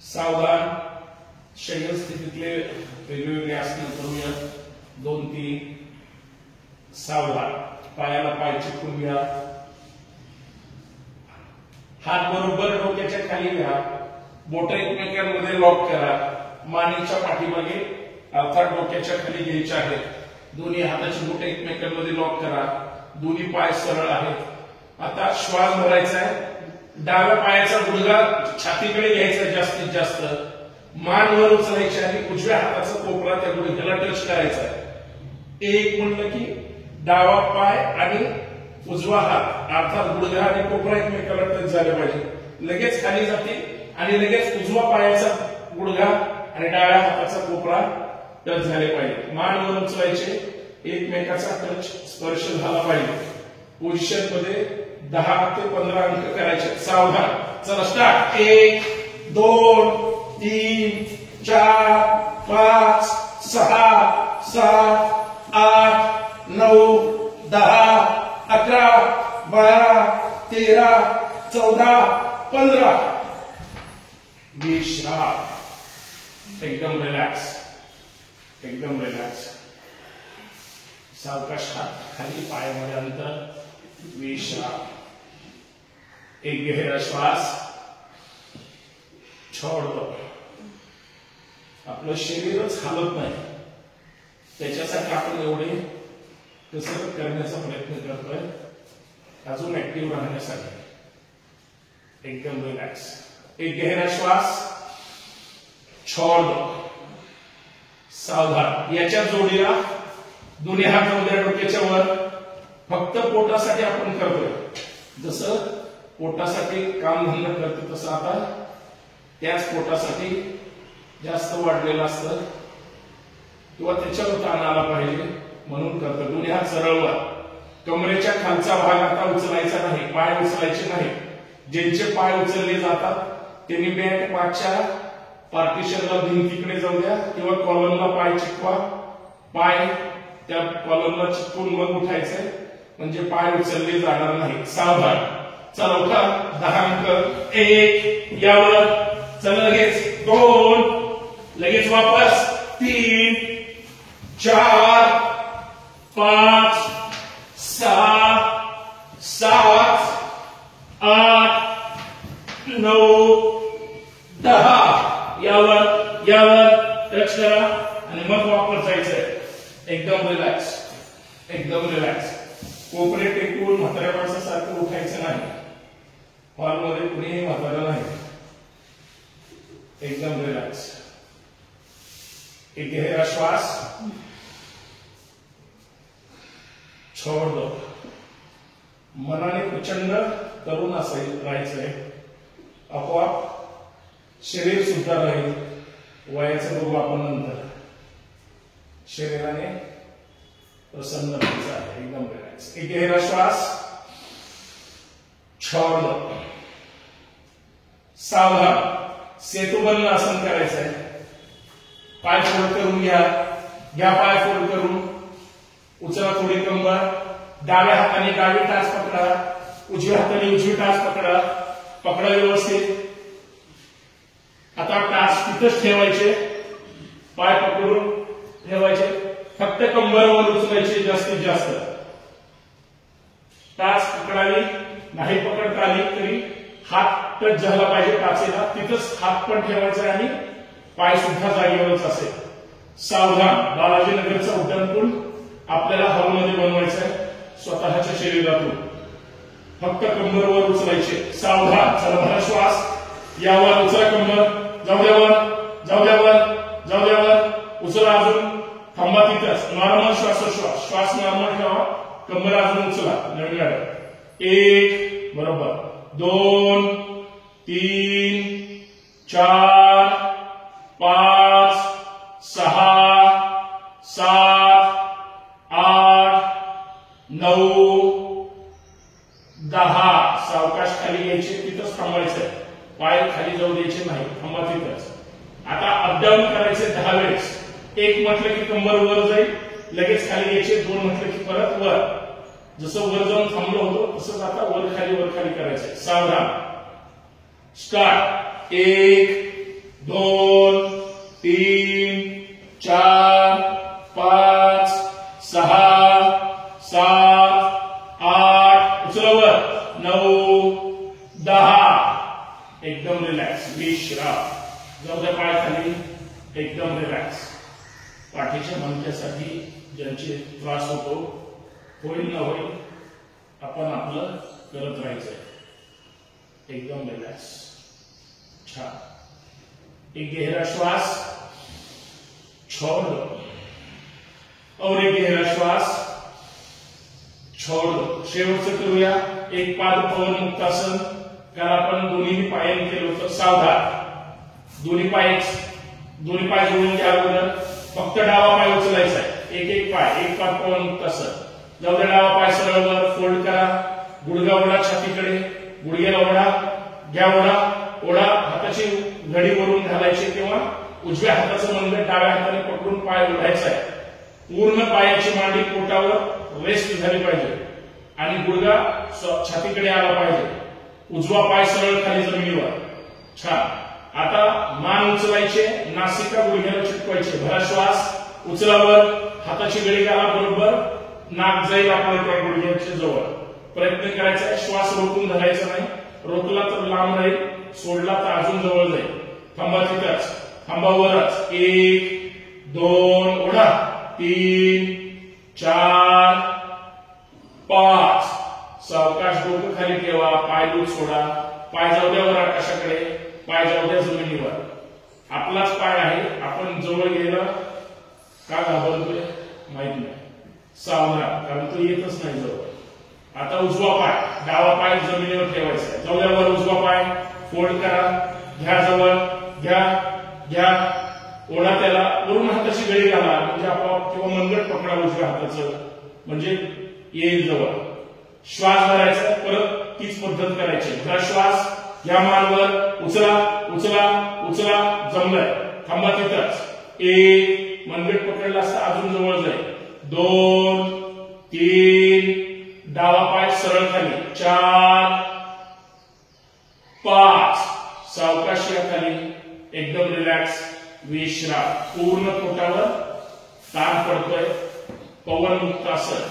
सावधान. शय्या स्थितीतले वेगवेगळे आसन करूया. 2-3. सावधान. पायाला पाय चिकटून घ्या. हात बरोबर डोक्याच्या खाली घ्या. बोटं एकमेकांमध्ये लॉक करा. मानेच्या पाठीमागे अर्थात डोक्याच्या खाली घ्यायचे आहेत. दोन्ही हाताची बोटं एकमेकांमध्ये लॉक करा. दोन्ही पाय सरळ आहेत. आता श्वास भरायचा आहे. डाव्या पायाचा गुडघा छातीकडे घ्यायचा जास्तीत जास्त. मान वर उचलायची आणि उजव्या हाताचा कोपरा त्या गुडघ्याला टच करायचा आहे. एक म्हणलं की डावा पाय आणि उजवा हात अर्थात गुडघा आणि कोपरा एकमेकाला टच झाले पाहिजे. लगेच खाली जाते आणि लगेच उजवा पायाचा गुडघा आणि डाव्या हाताचा कोपरा टच झाले पाहिजे. मान वर उचलायचे. एकमेकाचा टच स्पर्श झाला पाहिजे. पोझिशन मध्ये 10 ते 15 अंक करायचे. सावधान. चला स्टार्ट. 1 2 3 4 5 6 7 8 9 10 11 12 13 14 15. विश्राम. एकदम रिलॅक्स, एकदम रिलॅक्स. सावकाश हात खाली, पायामध्ये अंतर. विश्राम. एक गहरा श्वास, छोड़ दो. आपलं शरीरच हालत नाही, त्याच्यासाठी आपण एवढे कसरत करण्याचा प्रयत्न करतोय अजून ऍक्टिव्ह राहण्यासाठी. एकदम रिलॅक्स. एक गहरा श्वास, छोड़ दो. सावधान. याच्या जोडीला दोन्ही हात जाऊन डोक्याच्या वर. फक्त पोटासाठी आपण करतोय. जसं पोटासाठी काम धंदा करतो तसं आता त्याच पोटासाठी जास्त वाढलेलं असतं किंवा त्याच्यावर ताण आला पाहिजे म्हणून करतो. दोन्ही हात सरळ वर. कमरेच्या खालचा भाग आता उचलायचा नाही, पाय उचलायचे नाही. ज्यांचे पाय उचलले जातात त्यांनी बॅट मागच्या पार्टिशनला भिंतीकडे जाऊ द्या किंवा कॉलमला पाय चिकवा. पाय त्या कॉलमला चिकवून मग उठायचंय म्हणजे पाय उचलले जाणार नाही. सावधान. चला उठा. 10 अंक. 1 यावर. चला लगेच 2 लगेच वापस. 3 4 5 9 10 यावर लक्ष करा आणि मग वापस जायचंय एकदम रिलॅक्स कोपरे टेकून म्हाताऱ्या माणसासारखं उठायचं नाही हॉलमध्ये कुणीही म्हातारा नाही एकदम रिलॅक्स एक गहरा श्वास छोड़ दो मनाने प्रचंड तरुण राहायचंय आपोआप शरीर सुद्धा राहील वयाचं बघू आपण नंतर शरीराने प्रसन्न राहायचं आहे एकदम रिलॅक्स एक गहरा श्वास छोड़ दो सावधान सेतुबंद आसन करायचं आहे पाय फोल्ड करून घ्या पाय फोल्ड करून उचला थोडी कंबर डाव्या हाताने डावी टाच पकडा उजव्या हाताने उजवी टाच पकडा व्यवस्थित आता टाच तिथंच ठेवायचे पाय पकडून ठेवायचे फक्त कंबरवर उचलायचे जास्तीत जास्त टाच पकडावी नाही पकडता आली तरी हात टच झाला पाहिजे टाचेला तिथंच हात पण ठेवायचा आणि पाय सुद्धा जागेवरच असेल सावधान बालाजीनगरचा उड्डाणपूल आपल्याला हॉलमध्ये बनवायचं आहे स्वतःच्या शरीरातून फक्त कंबरवर उचलायचे सावधान चला भरा श्वास यावर उचला कंबर जाऊ द्यावर उचला अजून थांबा तिथंच नॉर्मल श्वास नॉर्मल ठेवा कंबर अजून उचला नवीन 1 बरोबर 2 3 4 5 6 7 8 9 10 सावकाश खाली घ्यायचे तिथंच थांबायचंय पाय खाली जाऊ द्यायचे नाही थांबा तिथंच आता अपडाऊन करायचे 10 वेळेस एक म्हटलं की कंबर वर जाईल लगेच खाली घ्यायचे 2 म्हटलं की परत वर जसं वर जाऊन थांबलो होतो तसंच आता वर खाली करायचंय सावधान स्टार्ट 1 2 3 4 5 6 7 8 उचलावर 9 10 एकदम रिलॅक्स विश्राम जाऊ द्या पाय खाली एकदम रिलॅक्स पाठीच्या मणक्यासाठी ज्यांचे त्रास होतो होईल ना होईल आपण आपलं करत राहायचंय एकदम रिलॅक्स छान एक गहरा श्वास छोड़ दो और एक गहरा श्वास छोड़ दो शेवटचं करूया एक पाद पवन मुक्तासन काल आपण दोन्ही पायांनी केलं होतं सावधान दोन्ही पाय जोडून घ्या अगोदर फक्त डावा पाय उचलायचा आहे एक पाद पवन मुक्तासन जाऊ द्या डावा पाय सरळ वर फोल्ड करा गुडघा ओढा छातीकडे गुडघ्याला ओढा घ्या ओढा हाताची घडी वरून घालायची किंवा उजव्या हाताचं मनगट डाव्या हाताने पकडून पाय ओढायचा आहे पूर्ण पायाची मांडी पोटावर रेस्ट झाली पाहिजे आणि गुडघा छातीकडे आला पाहिजे उजवा पाय सरळ खाली जमिनीवर छान आता मान उचलायचे नासिका गुडघ्याला चिटकवायचे भरा श्वास उचलावर हाताची घडी घाला बरोबर नाक जाईल आपल्या त्या गुडघ्याच्या जवळ प्रयत्न करायचा आहे श्वास रोखून धरायचा नाही रोखला तर लांब राहील सोडला तर अजून जवळ जाईल थांबा तिथंच थांबावरच 1 2 ओढा 3 4 5 सावकाश डोकं खाली ठेवा पाय दूर सोडा पाय जाऊ द्या वर आकाशाकडे पाय जाऊ द्या जमिनीवर आपलाच पाय आहे आपण जवळ गेला का घाबरतोय माहित नाही सावधान कारण तो येतच नाही जवळ आता उजवा पाय डावा पाय जमिनीवर ठेवायचा जाऊ द्या वर उजवा पाय फोल्ड करा घ्या जवळ घ्या ओढा त्याला वरून हाताची गळी घाला म्हणजे आपोआप किंवा मनगट पकडा उजव्या हाताचं म्हणजे येईल जवळ श्वास भरायचा परत तीच पद्धत करायची भरा श्वास घ्या मानवर उचला जमलंय थांबा तिथंच 1 मनगट पकडला असता अजून जवळ जाईल 2 3 डावा पाय सरळ खाली 4 5 सावकाश या खाली एकदम रिलॅक्स विश्राम पूर्ण पोटावर ताण पडतोय पवन मुक्त आसन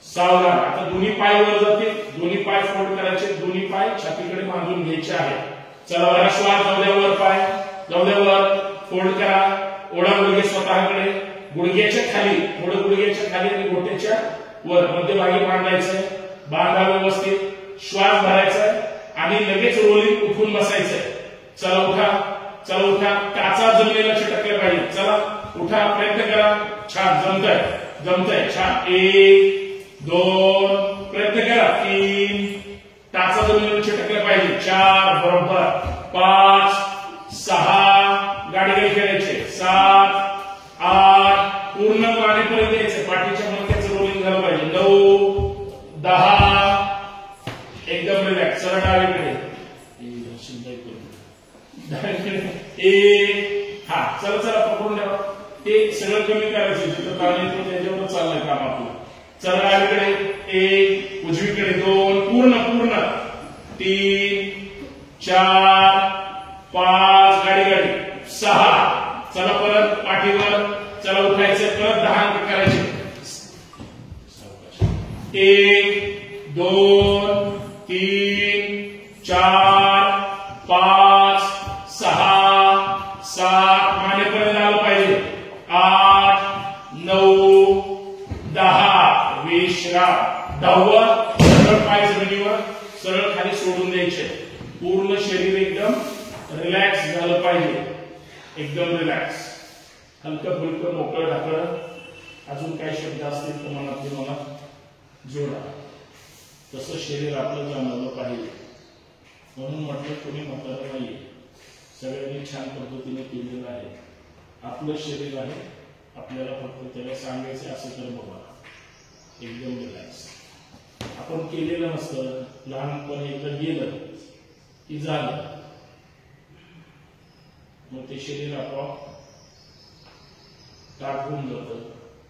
सावधान. आता दोन्ही पाय वर जातील, दोन्ही पाय फोल्ड करायचे, दोन्ही पाय छातीकडे बांधून घ्यायचे आहे. चला बरा श्वास. जाऊ द्या वर पाय, जाऊ द्या वर, फोल्ड करा. ओढा गुडघे स्वतःकडे, गुडघ्याच्या खाली, थोडं गुडघ्याच्या खाली आणि घोट्याच्या वर मध्यभागी बांधायचंय. बांधा व्यवस्थित. श्वास भरायचा आणि लगेच रोलिंग उठून बसायचंय. चला उठा, चला उठा. टाचा जमिनीला चिटकले पाहिजे. चला उठा, प्रयत्न करा. छान, जमतंय, जमतंय, छान. 1 2 प्रयत्न करा. 3 टाचा जमिनीला चिटकले पाहिजे. 4 बरोबर. 5 6 गाडी खेळायचे. 7 8 पूर्ण मानेपर्यंत यायचे. पाठीच्या मणक्याचं रोलिंग झालं पाहिजे. 9 10 एकदम रिलॅक्स. सरळ डावीकडे. हा चला चला पकडून ठेवा. ते सगळं कमी करायचं. जिथं ताण येतो त्याच्यावर चाललंय काम आपलं. चला डावीकडे. 1 उजवीकडे. 2 पूर्ण पूर्ण. 3 4 5 गाडी गाडी. 6 चला परत पाठीवर. चला उठायचं. परत 10 अंक करायचे. 1 2 3 4 5 6 7 मानेपर्यंत आलं पाहिजे. 8 9 10 विश्राम. 10 सरळ पाय जमिनीवर, सरळ खाली सोडून द्यायचे. पूर्ण शरीर एकदम रिलॅक्स झालं पाहिजे. एकदम रिलॅक्स. हलकं फुलकं मोकळं ढाकळं. अजून काही शब्द असतील तर मनातले मनात जोडा. तसं शरीर आपलं जाणवलं पाहिजे. म्हणून म्हटलं कोणी म्हटलं नाहीये, सगळ्यांनी छान पद्धतीने केलेलं आहे. आपलं शरीर आहे, आपल्याला फक्त त्याला सांगायचं असं तर बघा. एकदम रिलॅक्स. आपण केलेलं नसतं. लहानपणी एकदा गेलं की झालं, मग ते शरीर आपोआप ताट होऊन जातं.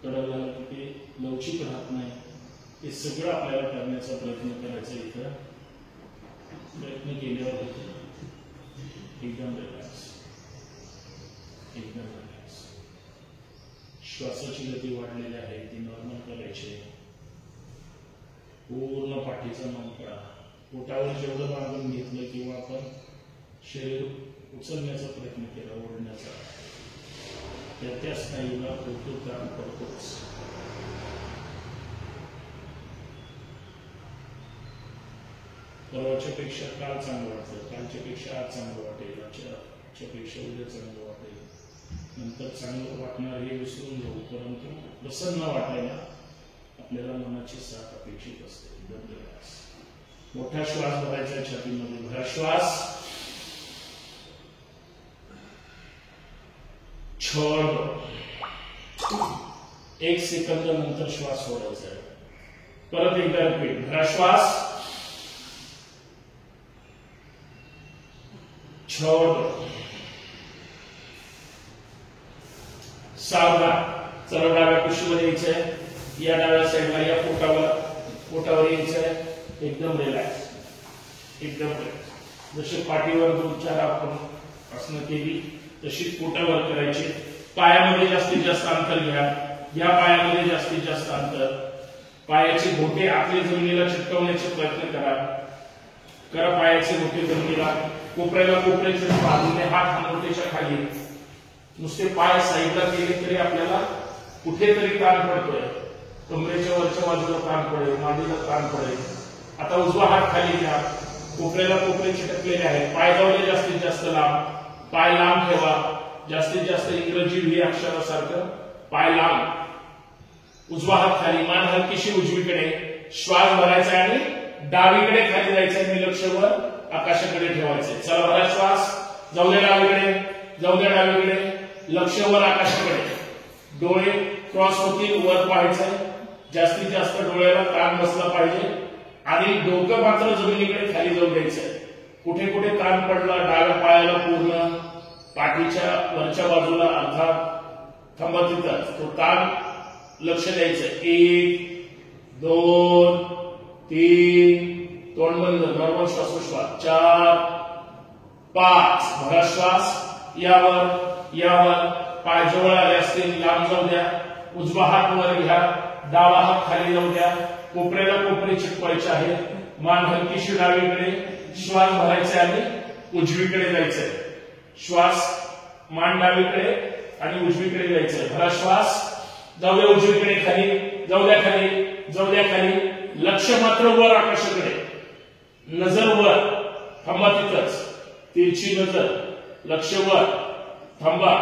कडक झालं की ते लवचिक राहत नाही. हे सगळं आपल्याला करण्याचा प्रयत्न करायचा. इथं प्रयत्न केल्यावर होतं. एकदम रिलॅक्स, एकदम रिलॅक्स. श्वासाची गती वाढलेली आहे ती नॉर्मल करायची. पूर्ण पाठीचा मान करा. पोटावर जेवढं बांधून घेतलं किंवा आपण शरीर उचलण्याचा प्रयत्न केला, ओढण्याचा, त्या स्नायूला खूप त्रास पडतोच. परवाच्या पेक्षा काल चांगलं वाटलं, कालच्या पेक्षा आज चांगलं वाटेल, आजच्या पेक्षा उद्या चांगलं वाटेल, नंतर चांगलं वाटणार हे विसरून जाऊ. परंतु प्रसन्न वाटायला आपल्याला मनाची साथ अपेक्षित असते. मोठा श्वास भरायचा छातीमध्ये. भरा श्वास. छोड. 1 सेकंद नंतर श्वास सोडायचा आहे. परत एकदा रिपीट. भरा श्वास. छोड. सावधान. चला डाव्या कुशीवर यायचंय. या डाव्या साईडला या पोटावर यायचंय. एकदम रिलॅक्स, एकदम रिलॅक्स. जसे पाठीवर 2-4 आपण आसनं केली तशीच पोटावर करायची. पायामध्ये जास्तीत जास्त अंतर घ्या. या पायामध्ये जास्तीत जास्त अंतर. पायाचे घोटे आतल्या जमिनीला चिटकवण्याचा प्रयत्न करा. पायाचे घोटे जमिनीला. कोपऱ्याला कोपऱ्याचे बाजूने हात हानवटीच्या खाली. नुसते पाय साईडला केले तरी आपल्याला कुठेतरी ताण पडतोय. कमरेच्या वरच्या बाजूला ताण पडेल, मांडीला ताण पडेल. आता उजवा हात खाली घ्या. कोपऱ्याला कोपरे चिटकलेले आहेत. पाय जाऊन जास्तीत जास्त लांब. पाय लांब ठेवा. जास्तीत जास्त इंग्रजी व्ही अक्षरासारखं पाय लांब. उजवा हात खाली. मान हलकीशी उजवीकडे. श्वास भरायचा आणि डावीकडे खाली जायचंय. निलक्षवर आकाशाकडे ठेवायचंय. चला भरा श्वास. जाऊ द्या डावीकडे, जाऊ द्या डावीकडे. लक्षवर आकाशाकडे. डोळे क्रॉस होतील. वर पाहायचंय. जास्तीत जास्त डोळ्याला ताण बसला पाहिजे आणि डोकं मात्र जमिनीकडे खाली जाऊ द्यायचंय. कुठे कुठे ताण पडला डाव्या पायाला पूर्ण पाठीच्या वरच्या बाजूला अर्थात थांबा तिथं तो ताण लक्ष द्यायचं. 1 2 3 तोंड बंद. नॉर्मल श्वासोश्वास. 4 5 भरा श्वास. यावर पाय जवळ आले असतील लांब जाऊ द्या. उजवा हात वर घ्या. डावा हात खाली जाऊ द्या. कोपऱ्याला कोपरे चिटकवायचे आहे. मान हलकीशी डावीकडे. श्वास भरायचे आणि उजवीकडे जायचंय. श्वास मान डावीकडे आणि उजवीकडे जायचंय. भरा श्वास. जाऊ द्या उजवीकडे खाली. जाऊ द्या खाली. जाऊ द्या खाली. लक्ष मात्र वर आकाशाकडे. नजर वर. थांबा तिथंच. तिरछी नजर. लक्ष वर. थांबा.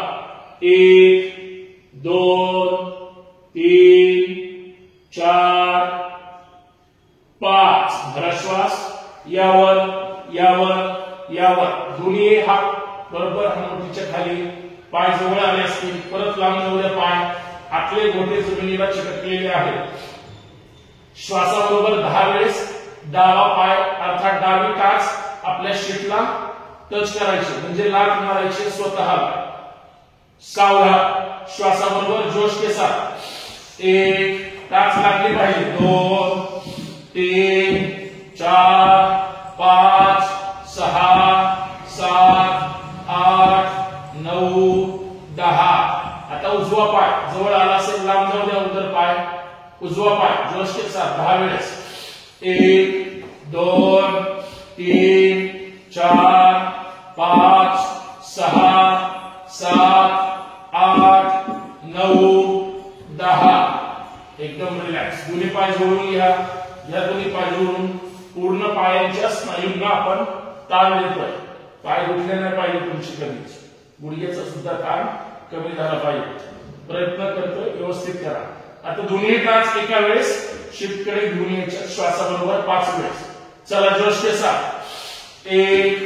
1 2 3 4 5. भरा श्वास. यावर यावर यावर. दोन्ही हात बरोबर हनुवटीच्या खाली. पाय जवळ आले असतील. परत लांब जाऊ द्या पाय. आतले घोटे जमिनीला चिकटलेले आहेत. श्वासाबरोबर 10 वेळेस डावा पाय अर्थात डावी टाच आपल्या शीटला टच करायची म्हणजे लाथ मारायची स्वतःला. सावधान. श्वासाबरोबर जोश के साथ. 1 टाच लागली पाहिजे. 2 3 4 5 6 7 8 9 10. आता उजवा पाय जवळ आला असेल लांब जाऊ द्या उदर पाय. उजवा पाय जोश के साथ 10 वेळेस. 1 2 3 4 5 6 7 8 9 10. एकदम रिलॅक्स. दोन्ही पाय जोडून घ्या. या दोन्ही पाय जोडून पूर्ण पायांच्या स्नायूंना आपण ताण देतोय. पाय दुखले नाही पाहिजे तुमची कधीच. गुडघ्याचा सुद्धा ताण कमी झाला पाहिजे. प्रयत्न करतोय व्यवस्थित करा. आता दोन्ही टाच एका वेळेस शिफ्टकडे घेऊन यायच्या. श्वासाबरोबर 5 वेळेस. चला जोश के साथ. 1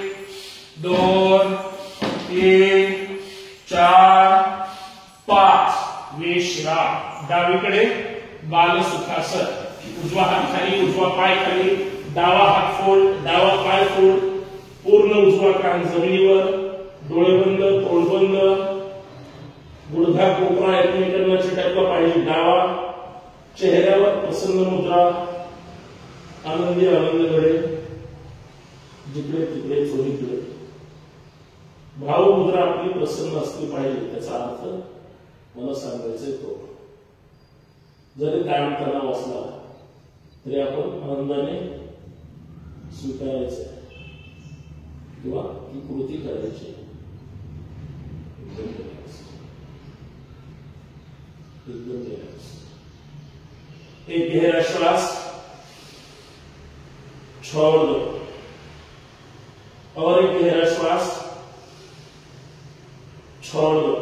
2 3 4 5. विश्राम. डावीकडे बालसुखासन. उजवा हात खाली. उजवा पाय खाली. डावा हात फोल्ड. डावा पाय फोल्ड. पूर्ण उजवा कान जमिनीवर. डोळे बंद. तोंड बंद. गुडघा कोपरा एकमेकांना चिटकला पाहिजे. डावा. चेहऱ्यावर प्रसन्न मुद्रा. आनंदी आनंदकडे. जिकडे तिकडे चोहीकडे. भाव मुद्रा आपली प्रसन्न असली पाहिजे. त्याचा अर्थ मला सांगायचंय तो. जरी ताण तणाव असला तरी आपण आनंदाने स्वीकारायचं किंवा ती कृती करायची. एकदम रिलॅक्स. एक गहरा श्वास छोड़ दो और एक गहरा श्वास छोड़ दो.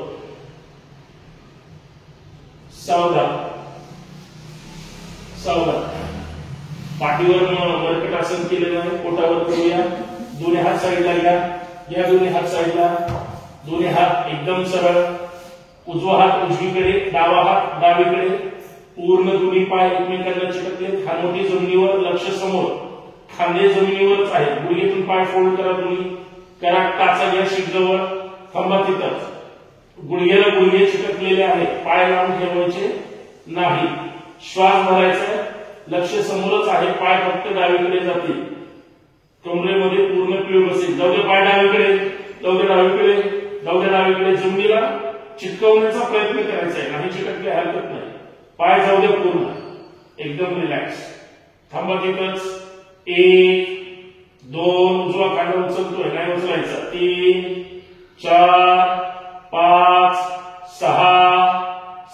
सावधान. सावधान. पाठीवर मर्कटासन केलेलं आहे. पोटावर करूया. दोन्ही हात साईडला घ्या. या दोन्ही हात साईडला. दोन्ही हात एकदम सरळ. उजवा हात उजवीकडे. डावा हात डावीकडे. पूर्ण दोन्ही पाय एकमेकांना चिटकले. खानोटी जमिनीवर. लक्ष समोर. खांदे जमिनीवरच आहेत. गुडघेतून पाय फोल्ड करा. दोन्ही करा. टाचा घ्या शीटजवळ. थांबा तिथंच. गुडघ्याला गुडघे चिटकलेले आहेत. पाय लावून ठेवायचे नाही. श्वास भरायचा. लक्ष समोरच आहे. पाय फक्त डावीकडे जातील. कमरेमध्ये पूर्ण पीळ बसेल. जाऊ दे पाय डावीकडे. जाऊ दे डावीकडे. जाऊ दे डावीकडे. जमिनीला चिटकवण्याचा प्रयत्न करायचा आहे. नाही चिटकले हरकत नाही. पाय जाऊ दे पूर्ण. एकदम रिलॅक्स. थांबा तिथंच. 1 2 उजवा कांदा उचलतोय. नाही उचलायचा. 3 4 5 6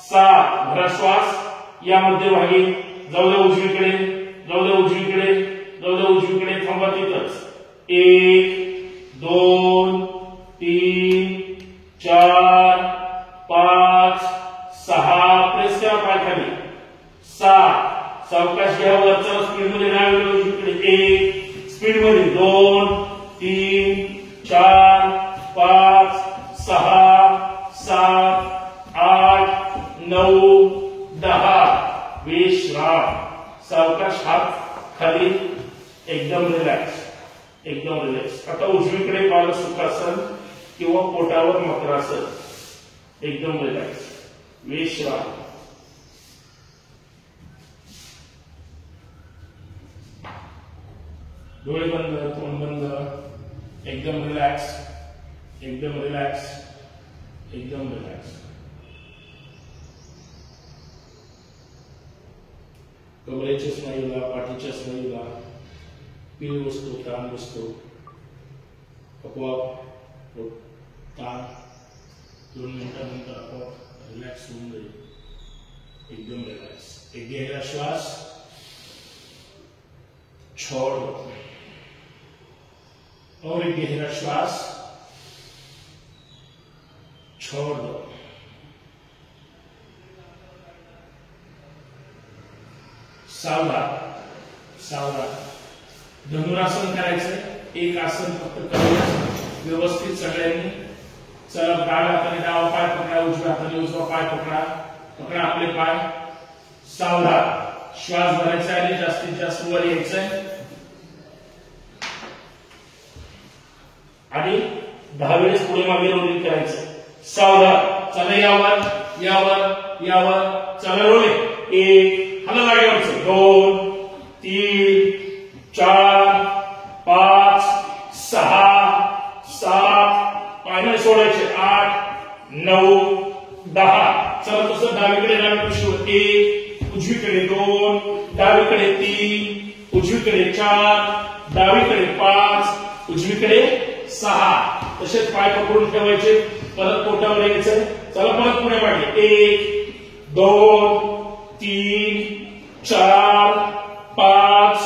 7. भरा श्वास. या मध्यभागी. जाऊ द्या उजवीकडे. जाऊ द्या उजवीकडे. जाऊ द्या उजवीकडे. थांबा तिथंच. 1 2 3 4 5 6. प्रेस करा पाय खाली. 7. सावकाश घ्या. वरचा स्पीड मध्ये डावीकडे उजवीकडे. 1 स्पीड मध्ये. 2 3 4 5 6 7 8 9 10. विश्राम. सावकाश हात खाली. एकदम रिलॅक्स. एकदम रिलॅक्स. आता उजवीकडे बालसुखासन किंवा पोटावर मकरासन. एकदम रिलॅक्स. विश्राम. डोळे बंद. तोंड बंद. एकदम रिलॅक्स. एकदम रिलॅक्स. एकदम रिलॅक्स. कमरेच्या स्नायूला, पाठीच्या स्नायूला पीळ बसतो, ताण बसतो, आपोआप ताण 2 मिनिटानंतर आपोआप रिलॅक्स होऊन जाईल, एकदम रिलॅक्स. एक गहरा श्वास, छोड़ दो और एक गहरा श्वास, छोड़ दो. सावधान सावधान. धनुरासन करायचं. एक आसन फक्त करूया व्यवस्थित सगळ्यांनी. चला, डाव्या हाताने डावा पाय पकडा, उजव्या हाताने उजवा पाय पकडा. पकडा आपले पाय. सावधान. श्वास भरायचा आणि जास्तीत जास्त वर यायचंय आणि 10 वेळेस पुढे मागे रोलिंग करायचं. सावधान. चला, यावर यावर यावर. चला, रोलिंग. 1 हात जागेवरचे, 2 3 4 5 6 7 पाय सोडायचे, 8 9 10. चला, तसं डावीकडे डावीकडे 1 उजवीकडे 2 डावीकडे 3 उजवीकडे 4 डावीकडे 5 उजवीकडे 6. तसेच पाय पकडून ठेवायचे. परत पोटावर यायचं. चला, परत पुढे मागे. 1 2 3 4 5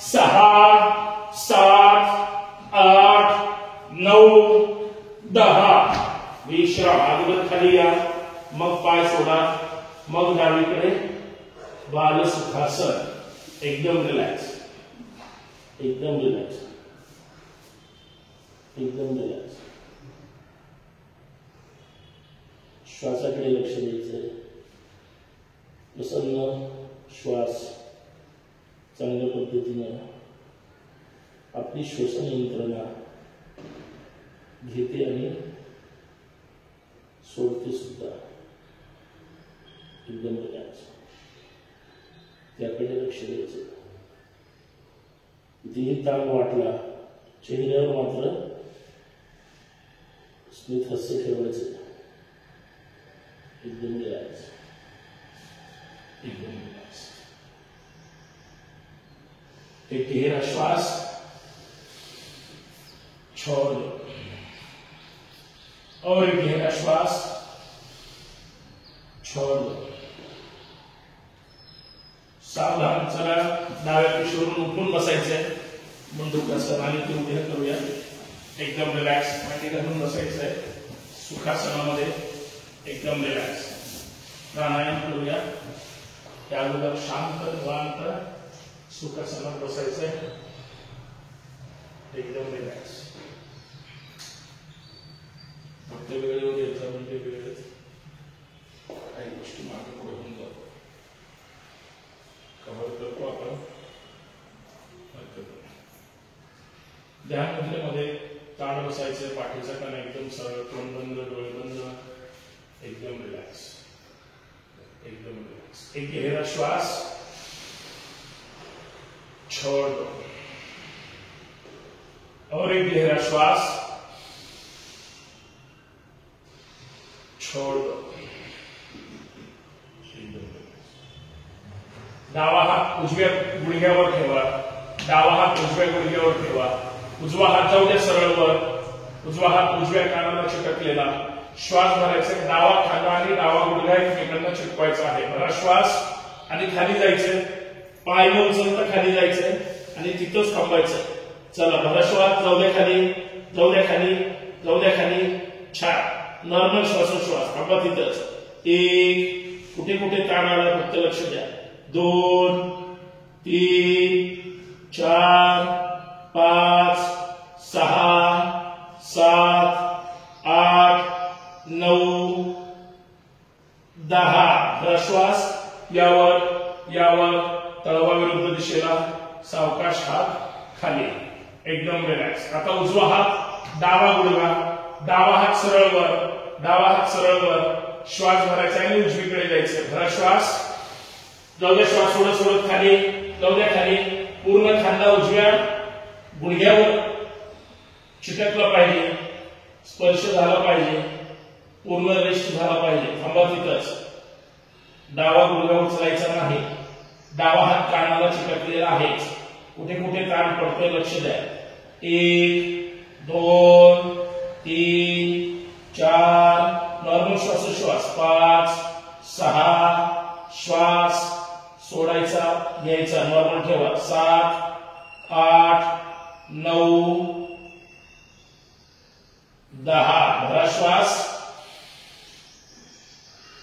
6 7 8 9 10. विश्राम. अगोदर खाली या, मग पाय सोडा, मग डावीकडे बाल सुखासन. एकदम रिलॅक्स, एकदम रिलॅक्स, एकदम रिलॅक्स. श्वासाकडे लक्ष द्यायचं. प्रसन्न श्वास चांगल्या पद्धतीने आपली श्वसन यंत्रणा घेते आणि सोडते सुद्धा. एकदम रिलॅक्स. त्याकडे लक्ष द्यायचं. कितीही ताण वाटला, चेहऱ्यावर मात्र स्मित हास्य ठेवायचं. एकदम रिलॅक्स, एकदम रिलॅक्स. एक गहरा श्वास, छोड़ दो और एक गहरा श्वास, छोड़ दो. सावधान. चला, डाव्या पिशवीवरून उठून बसायचंय. मंडूकासन आणि ते उभे करूया. एकदम रिलॅक्स. मांडी घालून बसायचंय सुखासनामध्ये. एकदम रिलॅक्स. प्राणायाम करूया. त्यानंतर शांत निवांत सुखासनात बसायचंय. एकदम रिलॅक्स. फक्त वेळेवर यायचं म्हणजे वेळेत काही गोष्टी मागे पुढे होऊन जातो. कव्हर करतो आपण. ध्यान मुद्रेमध्ये ताण बसायचं. पाठीचा कणा एकदम सरळ, तोंड बंद, डोळे बंद. एकदम रिलॅक्स, एकदम रिलॅक्स. एक गहरा श्वास, छोड़ दो और एक गहरा श्वास, छोड़ दो. डावा हात उजव्या गुडघ्यावर ठेवा. डावा हात उजव्या गुडघ्यावर ठेवा. उजवा हात जाऊ द्या सरळ वर. उजवा हात उजव्या कानाला चिटकलेला. श्वास भरायचा. डावा खांदा आणि डावा गुडघा एकमेकांना चिटकवायचा आहे. भरा श्वास आणि खाली जायचं. पाय न उचलता खाली जायचं आणि तिथंच थांबायचं. चला, भरा श्वास. जाऊ द्या खाली, जाऊ द्या खाली, जाऊ द्या खाली. छान. नॉर्मल श्वासोश्वास. थांबा तिथंच. 1 कुठे कुठे ताण आला फक्त लक्ष द्या. 2 3 4 5 6 7 8 9 10. श्वास. यावर यावर तळवा विरुद्ध दिशेला. सावकाश हात खाली. एकदम रिलॅक्स. आता उजवा हात डावा गुडघा. डावा हात सरळ वर. डावा हात सरळ वर. श्वास भरायचा आणि उजवीकडे जायचं. भरा श्वास. जाऊ द्या श्वास. सोडत सोडत खाली. जाऊ द्या खाली. पूर्ण खांदा उजव्या गुडघ्यावर चिटकला पाहिजे. स्पर्श झाला पाहिजे. पूर्ण रेस्ट झाला पाहिजे. थांबा तिथंच. डावा गुडघा उचलायचा नाही. डावा हात कानाला चिकटलेला आहे. कुठे कुठे कान पडतोय लक्ष द्या. 1 2 3 4 नॉर्मल श्वासोश्वास 5 6 श्वास सोडायचा घ्यायचा नॉर्मल ठेवा 7 8 9 10 भरा श्वास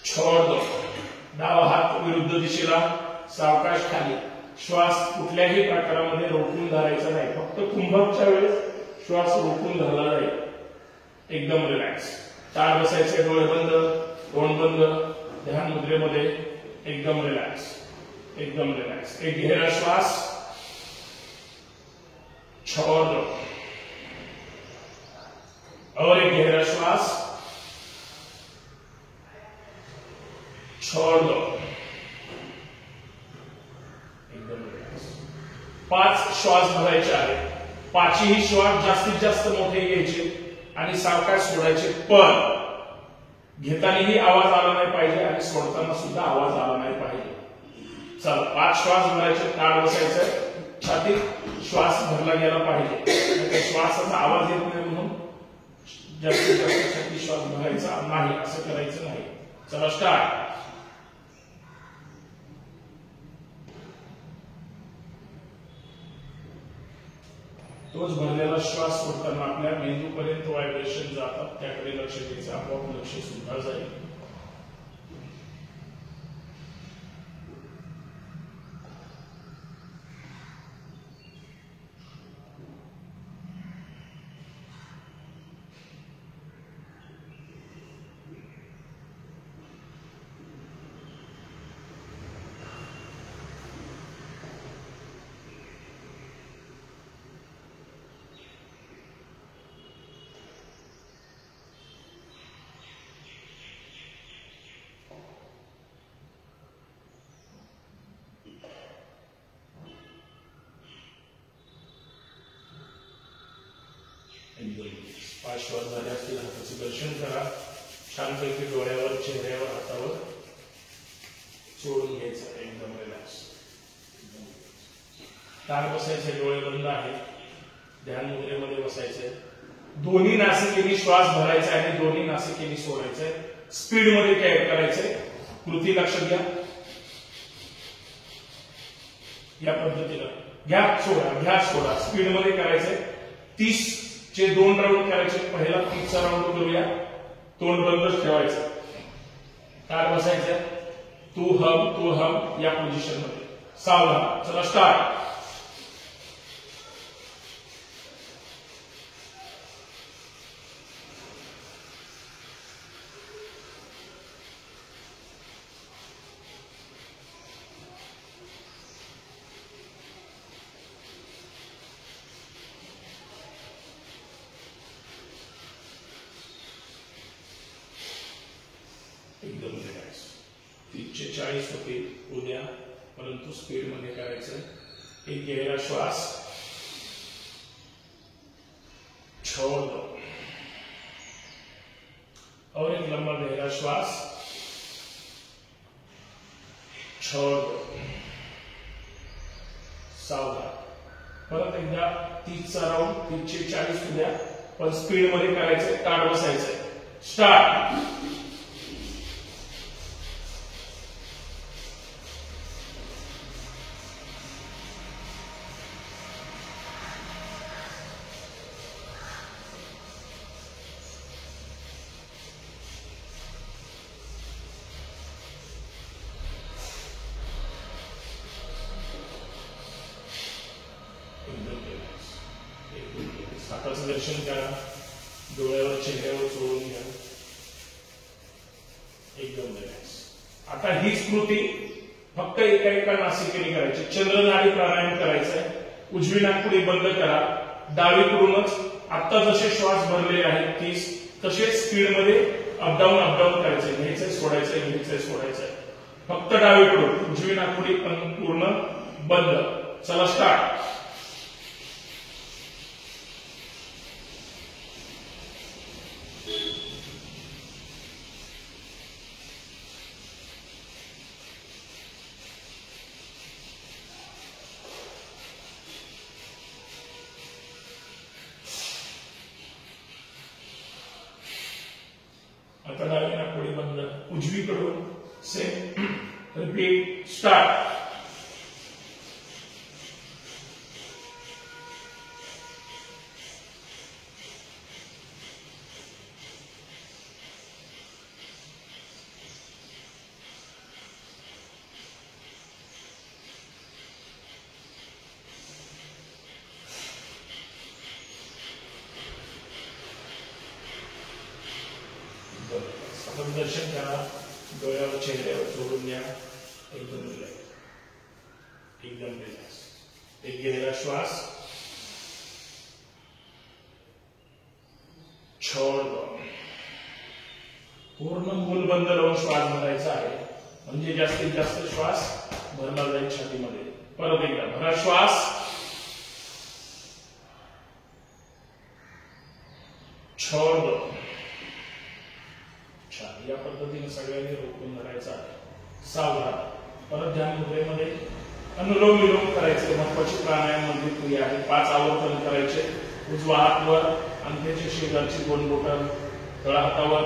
छोड़ दो. डावा हात विरुद्ध दिशेला सावकाश खाली. श्वास कुठल्याही प्रकारामध्ये रोखून धरायचा नाही. फक्त कुंभकच्या वेळेस श्वास रोखून धरला जाईल. एकदम रिलॅक्स. ताठ बसायचे. डोळे बंद तोंड बंद. ध्यान मुद्रेमध्ये एकदम रिलॅक्स. एकदम रिलॅक्स. एक गहरा श्वास छोड़ दो और एक गहरा श्वास छोड़ दो. एकदम रिलॅक्स. 5 श्वास भरायचे आहेत. 5ही श्वास जास्तीत जास्त मोठे घ्यायचे आणि सावकाश सोडायचे. पण घेतानाही आवाज आला नाही पाहिजे आणि सोडताना सुद्धा आवाज आला नाही पाहिजे. चला 5 श्वास भरायचे. ताठ बसायचं. छातीत श्वास भरला गेला पाहिजे. श्वासाचा आवाज येत नाही म्हणून जास्तीत जास्त छाती श्वास भरायचा नाही. असं करायचं नाही. चला स्टार्ट. तोच भरलेला श्वास सोडताना आपल्या मेंदूपर्यंत व्हायब्रेशन जातात. त्याकडे लक्ष द्यायचं. आपोआप लक्ष सुद्धा जाईल. पाच श्वास झाले असतील. हाताचे दर्शन करा. शांतपैकी डोळ्यावर चेहऱ्यावर हातावर सोडून घ्यायचं. एकदम रिलॅक्स. ताठ बसायचे. डोळे बंद आहेत. ध्यान मुद्रेमध्ये बसायचे. दोन्ही नासिकेने श्वास भरायचा आणि दोन्ही नासिकेने सोडायचंय. स्पीड मध्ये काय करायचंय. कृती लक्षात घ्या. या पद्धतीनं घ्या सोडा घ्या सोडा. स्पीड मध्ये करायचंय. 30 चे 2 राऊंड करायचे. पहिला 30चा राऊंड करूया. तोंड बंदच ठेवायचं. ताठ बसायचं. तू हम या पोझिशन मध्ये. सावधान. चला स्टार्ट. एकदम रिलॅक्स. 30 होते उद्या, परंतु स्पीड मध्ये करायचं. एक गहरा श्वास छोड़ दो और एक लंबा गहरा श्वास छोड़ दो. सावधान. परत एकदा 30चा राऊंड. 30 उद्या, पण स्पीड मध्ये करायचंय. ताठ बसायचंय. स्टार्ट. हाताचं दर्शन करा. डोळ्यावर चेहऱ्यावर सोडून घ्या. एकदम रिलॅक्स. आता हीच कृती फक्त एका नासिकेने करायची. चंद्रनाडी प्राणायाम करायचंय. उजवी नाकपुडी बंद करा. डावीकडूनच आता जसे श्वास भरलेले आहेत 30 तसे स्पीड मध्ये अपडाऊन करायचे. घ्यायचंय सोडायचंय घ्यायचंय सोडायचंय. फक्त डावीकडून. उजवी नाकपुडी पूर्ण बंद. चला स्टार्ट. आता डावी नाकपुडी बंद, उजवीकडून सेम रिपीट स्टार्ट. आपण दर्शन करा, डोळ्यावर चेहऱ्यावर जोडून द्या. एकदम रिलॅक्स, एकदम रिलॅक्स. एक गहरा श्वास, छोड़ दो. पूर्ण मूल बंद लावून श्वास भरायचा आहे, म्हणजे जास्तीत जास्त श्वास भरला जाईल छातीमध्ये. परत एकदा भरा श्वास, छोड़ दो. या पद्धतीने सगळ्यांनी रोखून धरायचा आहे. सावधान. परत ध्यान मुद्रेमध्ये अनुलोम विलोम करायचे. महत्वाची प्राणायाम मध्ये क्रिया आहे. 5 आवर्तन करायचे. उजवा हात वर, अंगठ्याची शेजारची दोन बोटं तळ हातावर,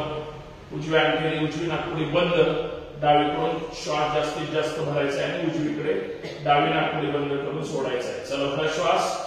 उजव्या अंगठ्याने उजवी नाकपुडी बंद. डावीकडून श्वास जास्तीत जास्त भरायचा आहे आणि उजवीकडे डावी नाकपुडी बंद करून सोडायचा आहे. चला भरा श्वास,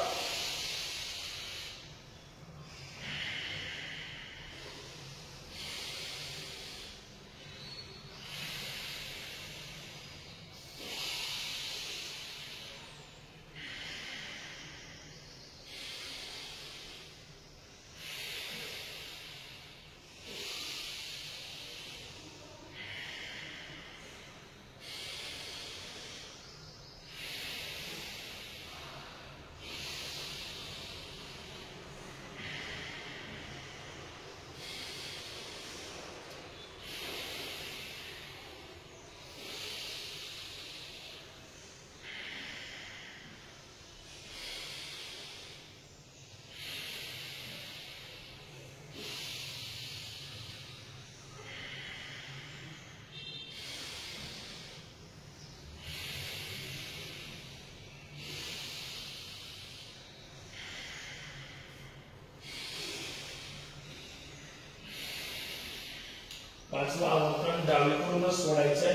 पाचवा आवर्तन डावीकडूनच सोडायचंय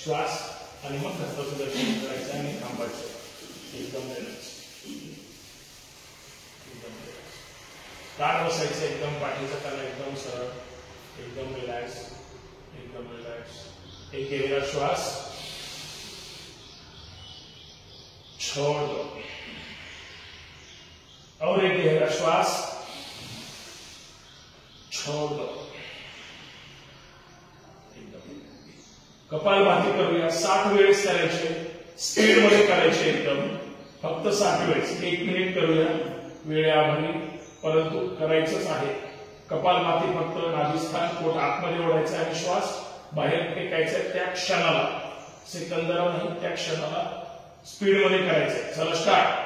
श्वास आणि मग घसाचं दर्शन करायचं आणि थांबायचं. एकदम रिलॅक्स, एकदम रिलॅक्स. ताठ बसायचं, एकदम पाठीचा कणा एकदम सरळ, एकदम रिलॅक्स, एकदम रिलॅक्स. एक गहरा श्वास, छोड़ दो. और एक गहरा श्वास, छोड़ दो. कपालभाती करूया. 60 वेळेस करायचे. स्पीड मध्ये करायचे एकदम, फक्त 60 वेळेस. 1 मिनिट करूया, वेळेआभारी, परंतु करायचंच आहे. कपालभाती फक्त नाभिस्थान पोट आतमध्ये ओढायचा आणि श्वास बाहेर फेकायचा त्या क्षणाला, सेकंदाला नाही, त्या क्षणाला स्पीड मध्ये करायचंय. चला स्टार्ट.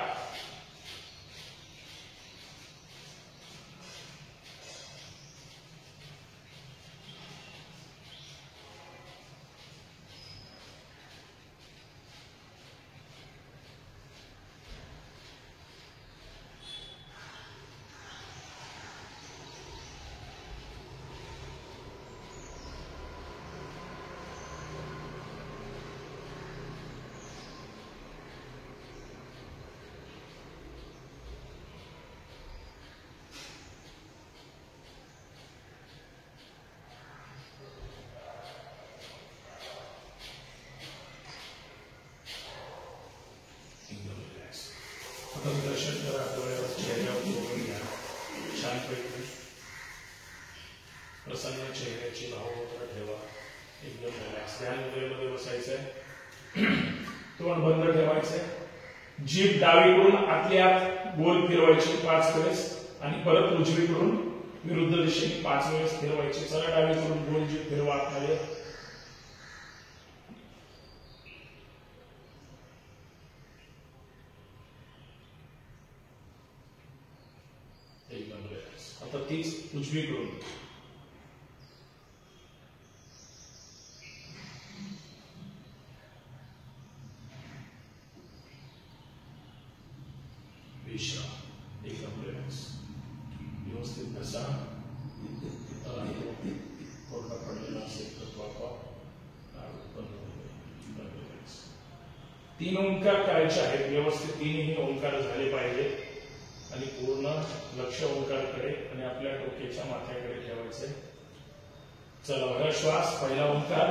आपण दर्शन करा, डोळ्यावर चेहऱ्यावर जोडून घ्या. छानपैकी प्रसन्न चेहऱ्याची भावमुद्रा ठेवा. एकदम रिलॅक्स. ध्यान मुद्रेमध्ये बसायचंय. तोंड बंद ठेवायचंय. जीभ डावीकडून आतल्या आत गोल फिरवायची 5 वेळेस आणि परत उजवीकडून विरुद्ध दिशेने 5 वेळेस फिरवायची. चला डावीकडून गोल जीभ फिरवा आतमध्ये. एकदम रिलॅक्स. आता तीच उजवीकडून. विश्राम. एकदम रिलॅक्स. व्यवस्थित बसा. तीन ओंकार करायचे आहेत, व्यवस्थित तीनही ओंकार झाले पाहिजे आणि पूर्ण लक्ष ओंकारकडे आणि आपल्या डोक्याच्या माथ्याकडे ठेवायचे. चला भरा श्वास. पहिला ओंकार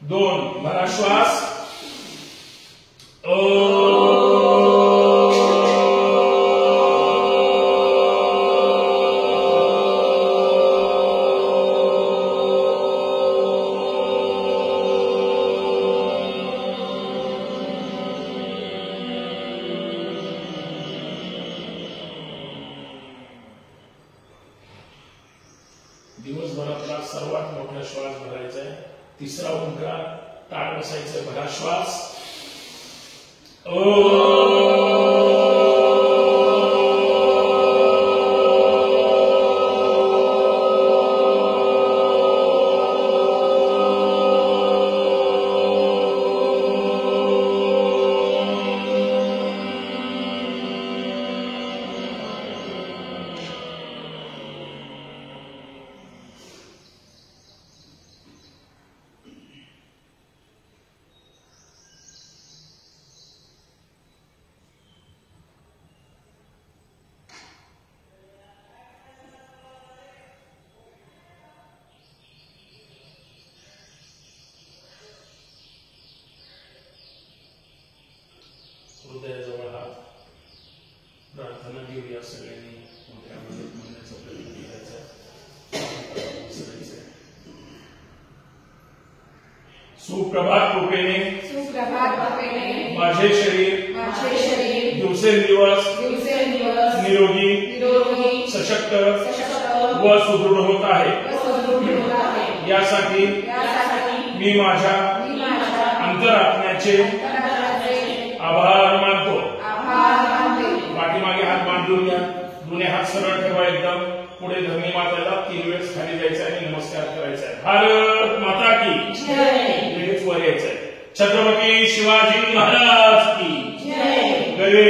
दोन. भरा श्वास. दिवसभरातला सर्वात मोठा श्वास भरायचा आहे. तिसरा ओंकार ताट बसायचं. भरा श्वास. हृदयाजवळ हात. प्रार्थना घेऊया सगळ्यांनी. मोठ्यामध्ये म्हणण्याचा प्रयत्न करायचा. सुप्रभात कृपेने, सुप्रभात कृपेने माझे शरीर दिवसेंदिवस निरोगी, सशक्त व सुदृढ होत आहे. यासाठी मी माझ्या अंतरात्म्याचे आभार मानतो. पाठीमागे हात बांधून घ्या. दोन्ही हात सरळ ठेवा एकदम. पुढे धरणी माताला 3 वेळेस खाली जायचं आणि नमस्कार करायचा आहे. भारत माता की जय. लगेच वर यायचंय. छत्रपती शिवाजी महाराज की जय. गवे